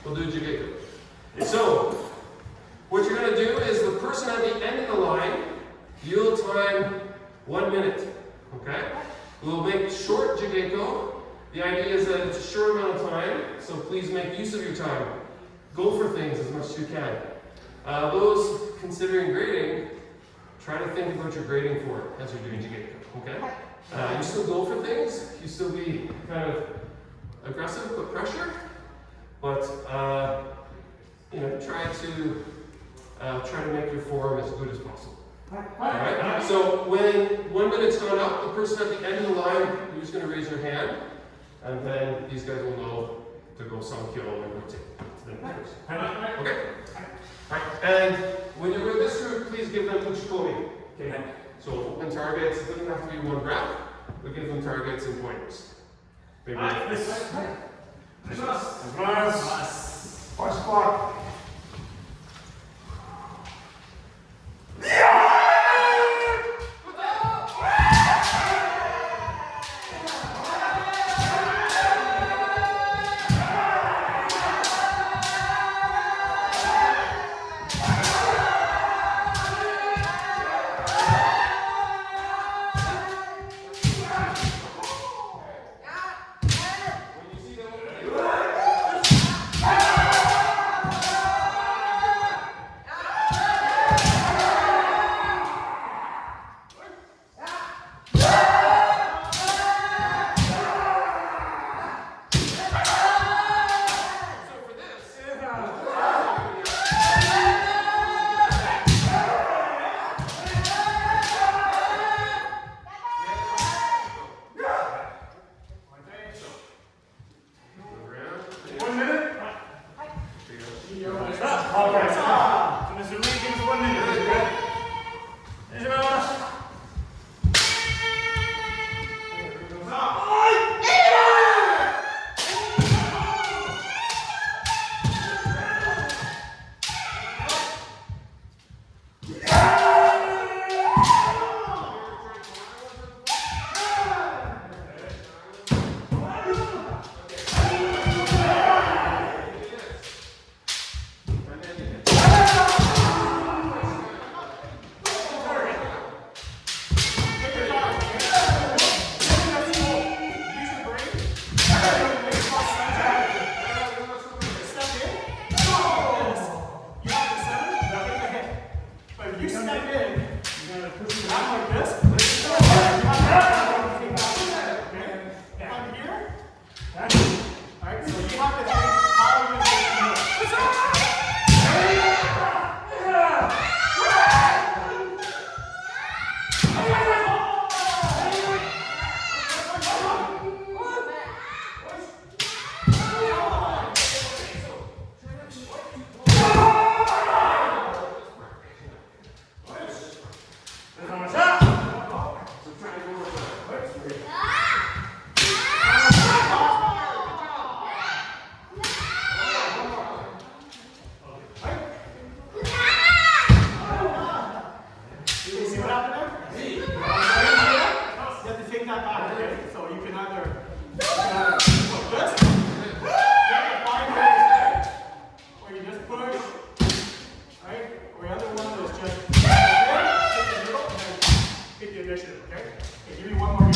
we'll do Jigeko. So what you're going to do is the person at the end of the line, you'll time 1 minute. Okay? We'll make short Jigeko. The idea is that it's a short amount of time, so please make use of your time. Go for things as much as you can. Those considering grading, try to think about your grading for it as you're doing Jigeko. Okay? You still go for things, you still be kind of aggressive, put pressure, but try to make your form as good as possible. Alright? So when 1 minute's gone up, the person at the end of the line, you're just going to raise your hand, and then these guys will know to go Sankyo and rotate to the next person. Okay? Alright, and when you're with this group, please give them Uchikomi. Okay? So open targets, it doesn't have to be one graph, but give them targets and pointers. Maybe this. Watch clock. When you see them, step back, okay? So you can either go this, yeah, 5 minutes, or you just push, right? Or the other one is just take the middle and then take the initiative, okay? Okay, give me one more.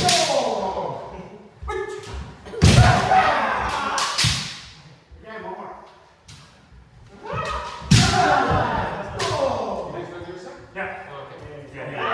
Again, one more. You guys ready to start? Yeah. Okay. Yeah.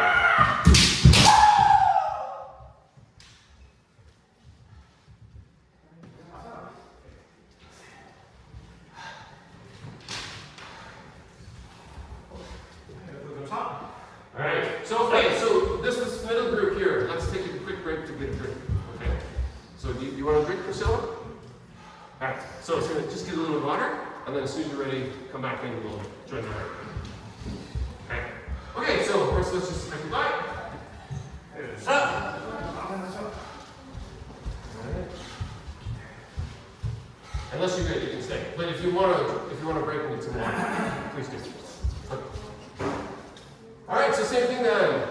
Alright, so this is middle group here. Let's take a quick break to get a drink. Okay? So do you want a drink, Priscilla? Alright, so it's gonna just get a little water, and then as soon as you're ready, come back in and we'll join the break. Okay. Okay, so first let's just say goodbye. Up. Unless you're good, you can stay. But if you want to break and get some water, please do. All right, so same thing then.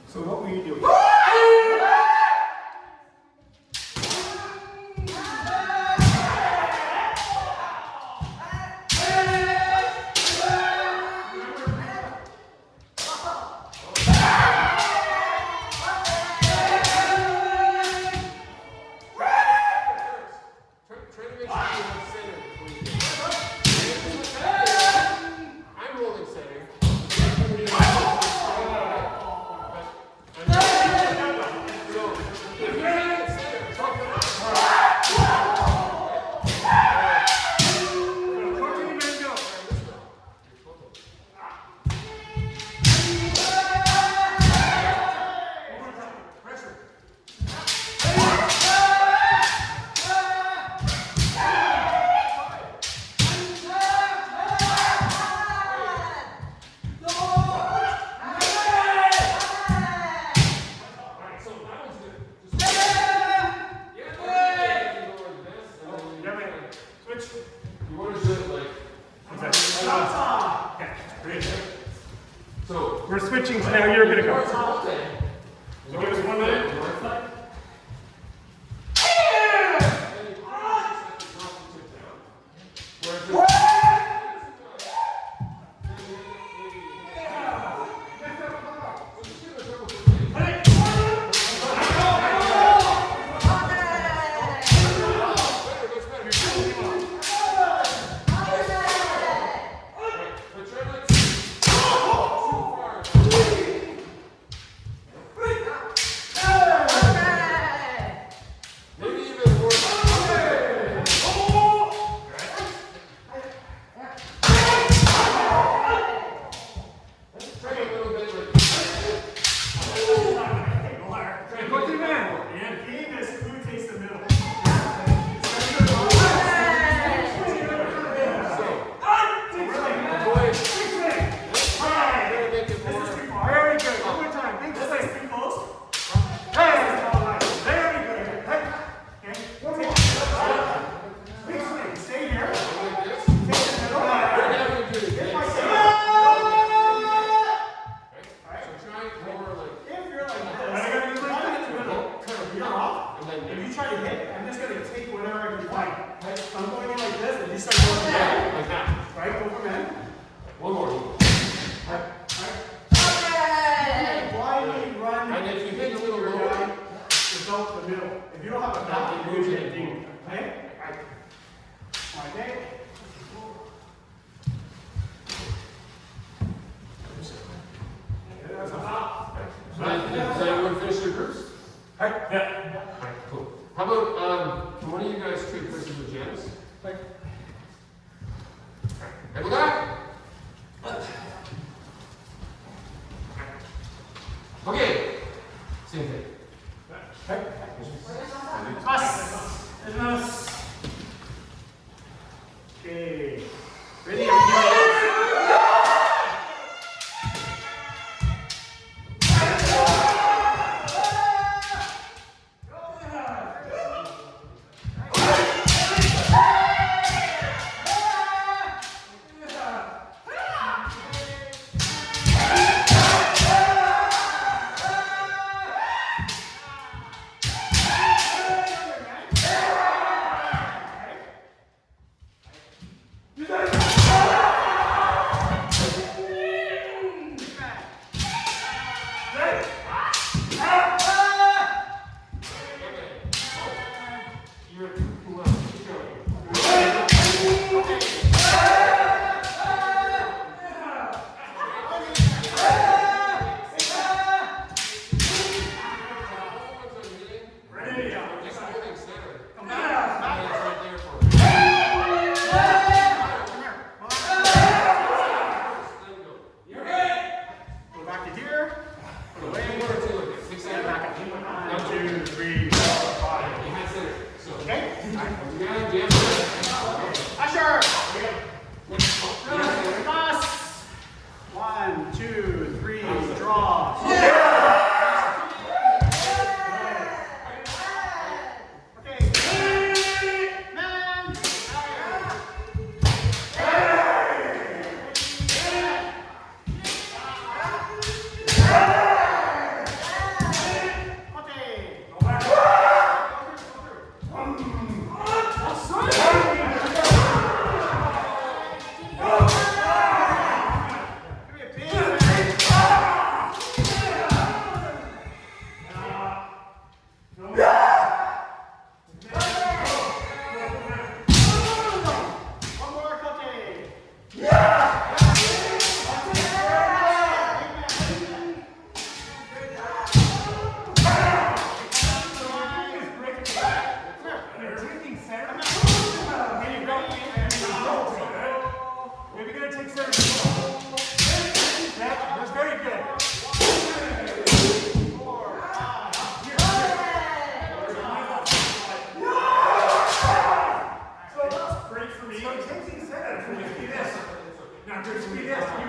So what were you doing? Try to make sure you have center before you get I'm rolling center. So, if you can't get center, talk it out. Alright, so that one's good. Just Switch. you want to do it like Okay. Great. so. We're switching, so now you're gonna go. So give us 1 minute. Maybe even more. Try a little bit like Go to man. Game is who takes the middle. Very good. One more time. Big swing. Too close. Hey. Very good. Hey. Okay. Big swing. Stay here. Take the middle. If you're like this, you're off. If you try to hit, I'm just going to take whatever I can find. Right? So I'm going in like this, and you start going down. Right? Go from in. One more. Blindly run. And if you hit a little your lower, guy without the middle. If you don't have a back, you lose it. Okay? Okay? Does anyone finish their groups? Yeah. Alright, cool. How about, can one of you guys trade places with Janice? Hey, look out! Okay. Same thing. Okay. Ready? Are you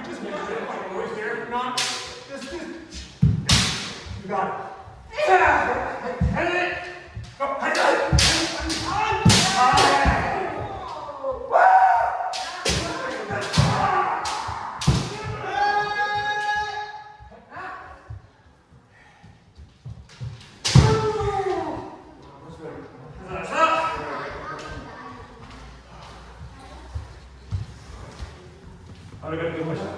just work it like always there. Not just. You got it. Go, Ahora got a good question.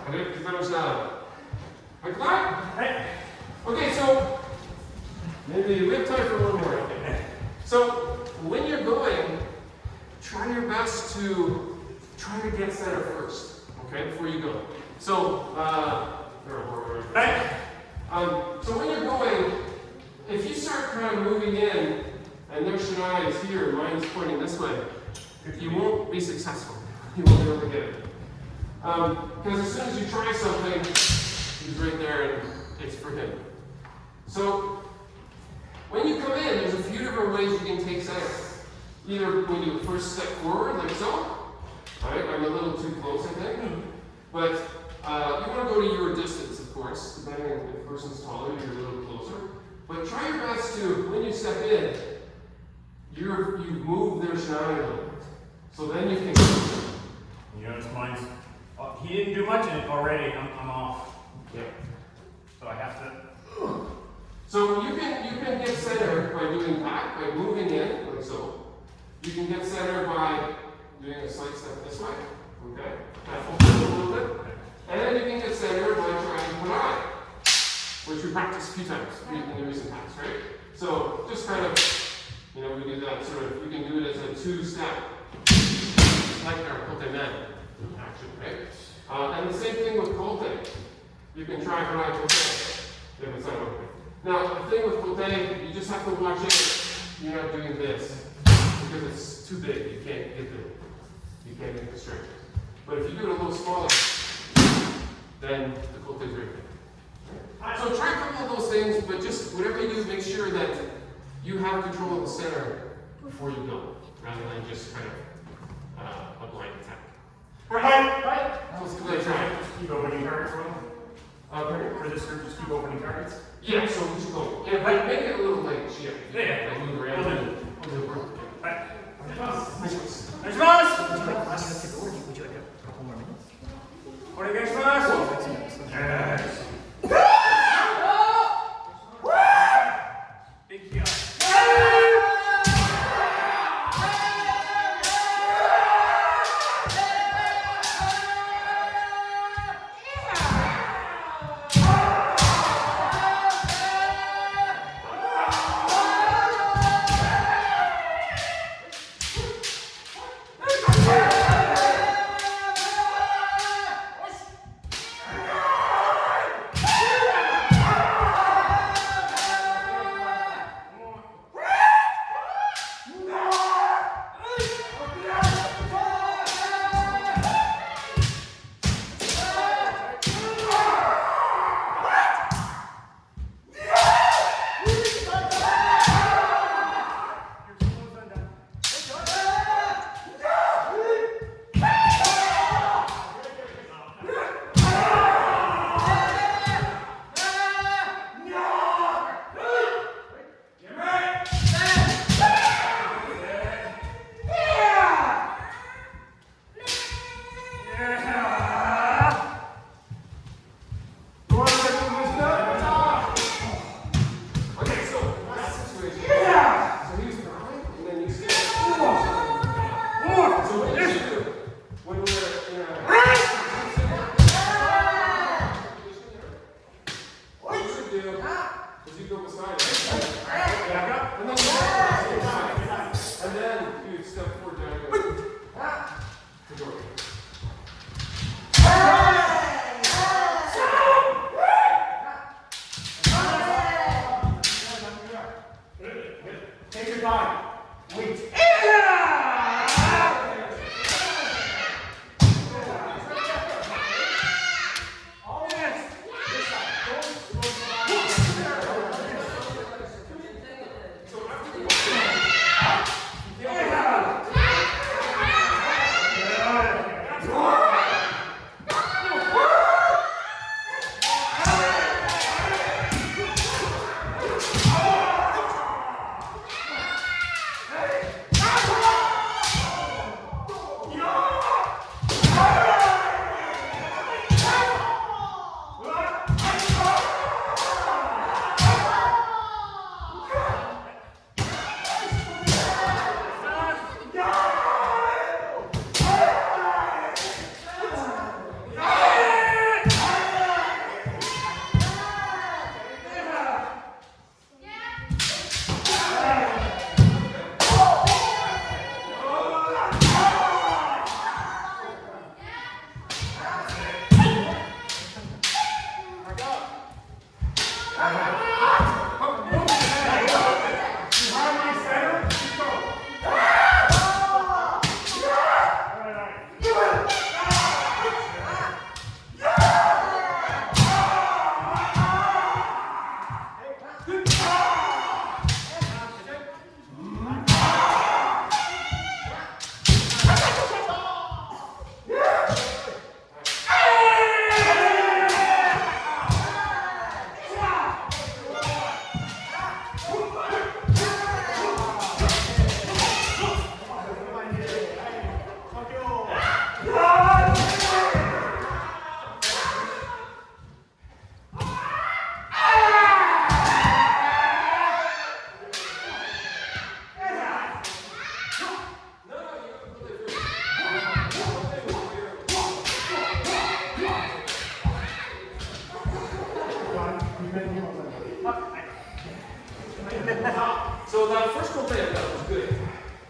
Okay, finish now. Like that? Hey. Okay, so maybe we have time for one more. So when you're going, try your best to try to get center first, okay, before you go. So, so when you're going, if you start kind of moving in, and their Shania is here, mine's pointing this way, you won't be successful. You won't be able to get it. Because as soon as you try something, he's right there and it's for him. So, when you come in, there's a few different ways you can take center. Either when you first step forward, like so. Alright, I'm a little too close, I think. But you want to go to your distance, of course. Depending on if the person's taller, you're a little closer. But try your best to, when you step in, you move their Shania a little bit. So then you can. You notice mine's. He didn't do much in it already. I'm off. Yeah. So I have to. So you can get center by doing that, by moving in, like so. You can get center by doing a slight step this way. Okay? That opens a little bit. And then you can get center by trying to put eye, which we practiced a few times in the recent past, right? So just kind of, we do that sort of, you can do it as a two-step, like our Kote Men action, right? And the same thing with Kote. You can try for eye Kote if it's not open. Now, the thing with Kote, you just have to watch it. You're not doing this because it's too big. You can't get the string. But if you do it a little smaller, then the Kote is right there. So try a couple of those things, but just whatever you do, make sure that you have control of the center before you go, rather than just kind of a blind attack. Right. Let's give it a try. Just keep opening targets for them. For this group, just keep opening targets. Yeah, so we should go. Yeah, but make it a little like shape. Yeah. Like move around. Right. Nice. Next class. Would you like a couple more minutes? What do you guys class? Yes. Big deal.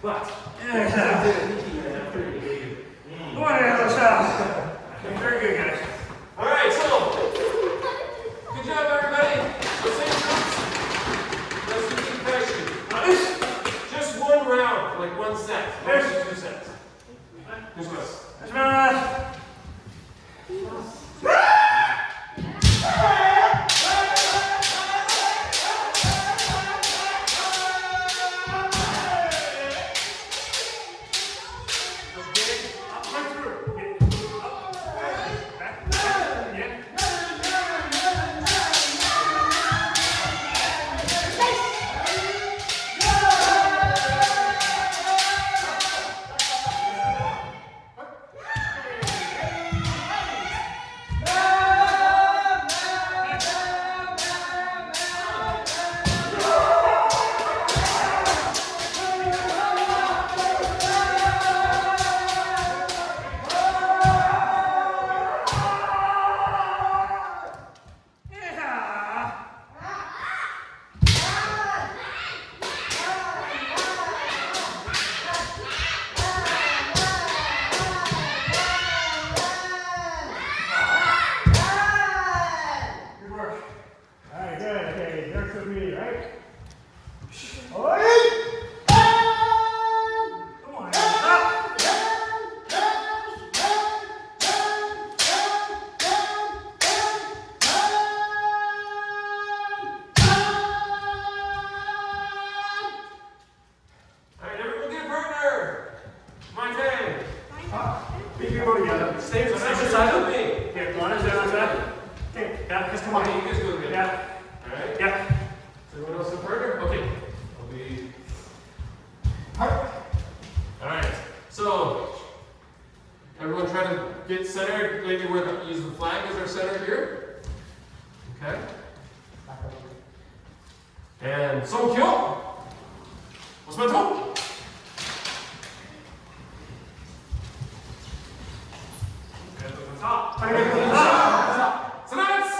But Very good, guys. all right, so good job, everybody. Let's say let's keep pressure. Just one round, like one set, maybe 2 sets. Who's this? That's my Alright, good. Okay, jerks with me, right? Come on, stop. All right, everyone get a partner. My turn. We can go together. Same So nice side side. with me. Here, come on, stand on that. Okay, yeah, just come on. Okay, you guys go together. Yeah, All right. yeah. Is everyone else a partner? Okay. I'll be. All right. So everyone try to get centered. Maybe use the flag as our center here. Okay. And Songkyo. What's my toe? Stop. Silence.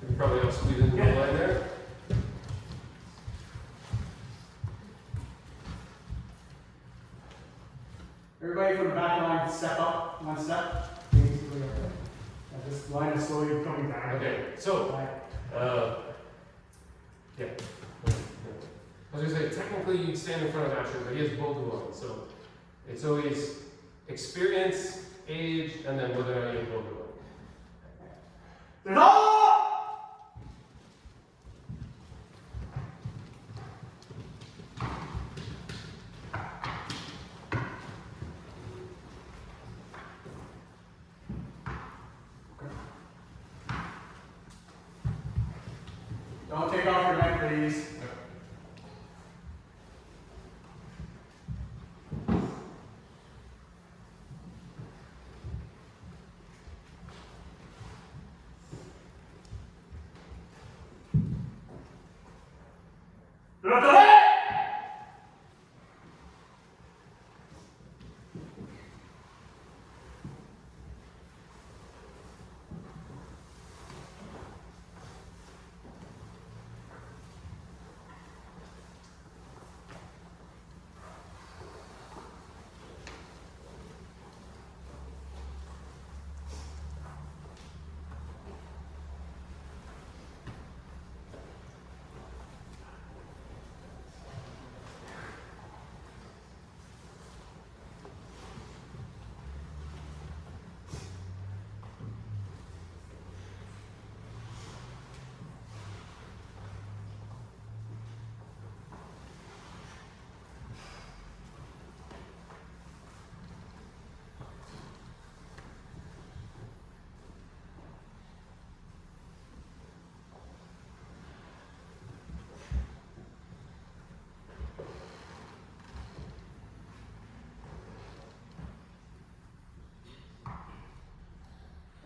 You probably have squeeze into the line there. Everybody from the back line, step up, one step. Basically, this line is slowly coming back. Okay, so, yeah. I was gonna say, technically you'd stand in front of Asher, but he has both of them, so it's always experience, age, and then whether or not you have both of them. Don't take off your neck, please.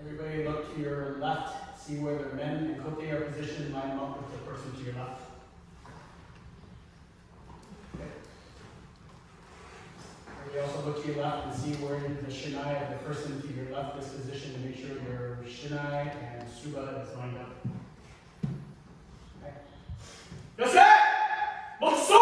Everybody look to your left, see where the men and kote are positioned, line them up with the person to your left. Okay. We also look to your left and see where the shinai of the person to your left is positioned to make sure your shinai and suba is lined up. Okay. That's it! Mosu!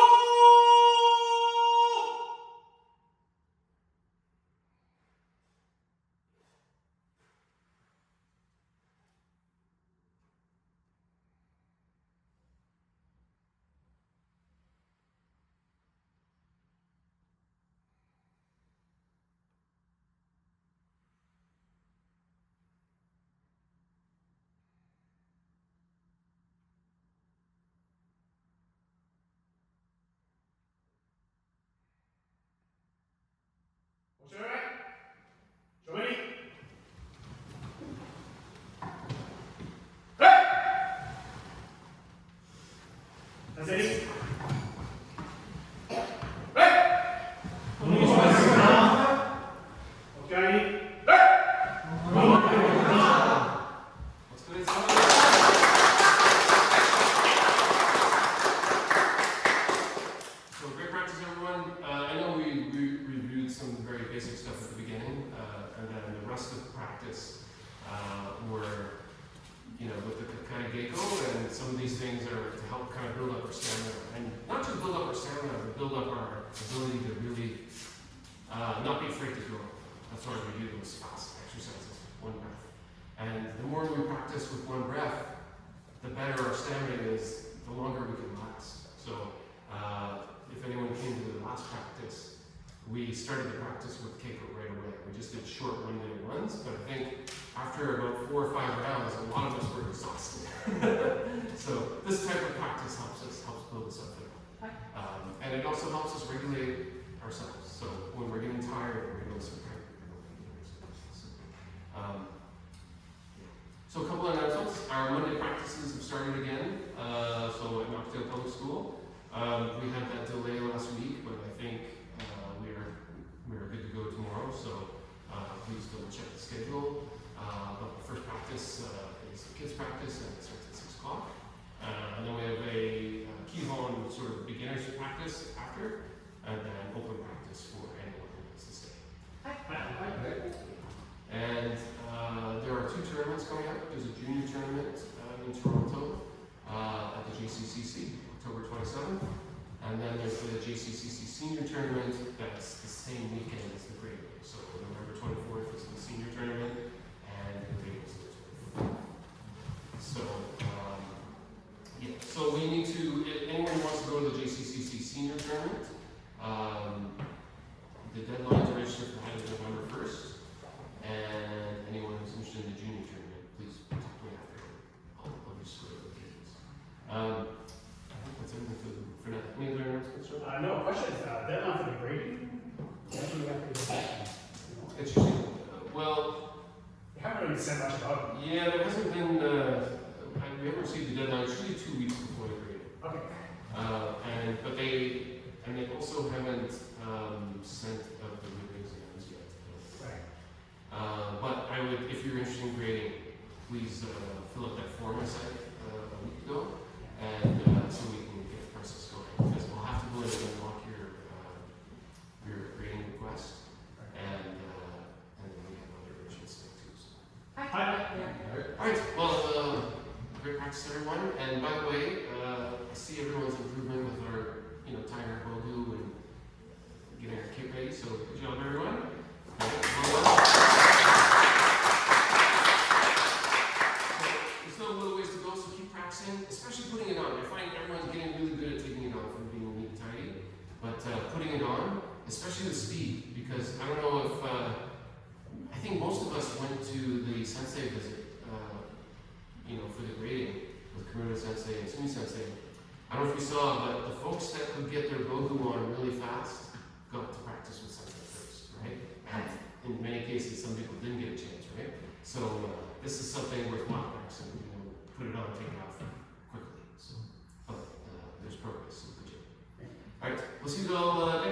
So great practice, everyone. I know we reviewed some very basic stuff at the beginning, and then the rest of the practice were, with the kind of Geiko, and some of these things are to help kind of build up our stamina, and not just build up our stamina, but build up our ability to really not be afraid to go. That's why we do those fast exercises, one breath. And the more we practice with one breath, the better our stamina is, the longer we can last. So if anyone came to the last practice, we started the practice with Keiko right away. We just did short 1 minute runs, but I think after about 4 or 5 rounds, a lot of us were exhausted. So this type of practice helps build us up there. And it also helps us regulate ourselves. So when we're getting tired, we're getting some kind of So a couple of announcements. Our Monday practices have started again. So at Knoxdale Public School, we had that delay last week, but I think we are good to go tomorrow. So please double check the schedule. But the first practice is the kids practice, and it starts at 6 o'clock. And then we have a Kihon sort of beginners practice after, and then open practice for anyone who wants to stay. And there are 2 tournaments coming up. There's a junior tournament in Toronto at the JCCC, October 27th. And then there's the JCCC senior tournament that's the same weekend as the grade day. So November 24th is the senior tournament, and the grade is the 24th. So, so we need to, if anyone who wants to go to the JCCC senior tournament, the deadline to register for that is November 1st. And anyone who's interested in the junior tournament, please contact me after. I'll just go to the kids. I think that's everything for now. Any other announcements? No, question is, deadline for the grading? When do we have to get back? It's usually, well, We haven't really said much about it. yeah, there hasn't been, we haven't received the deadline. It's usually 2 weeks before the grading. Okay. But they also haven't sent out the written exams yet. Right. But I would, if you're interested in grading, please fill out that form I sent a week ago, and so we can get the process going. Because we'll have to go in and unlock your grading request, and then we have other arrangements to make too. So. All right. Well, great practice, everyone. And by the way, I see everyone's improvement with our, tying our bogu and getting our kit ready. So good job, everyone. Well done. There's still a little ways to go, so keep practicing, especially putting it on. I find everyone's getting really good at taking it on from being neat and tidy, but putting it on, especially with speed, because I don't know if, I think most of us went to the sensei visit, for the grading with Karuda sensei and Sumi sensei. I don't know if you saw, but the folks that could get their bogu on really fast got to practice with sensei first, right? And in many cases, some people didn't get a chance, right? So this is something worthwhile practicing. Put it on, take it off quickly. So, but there's progress. So good job. All right, we'll see you all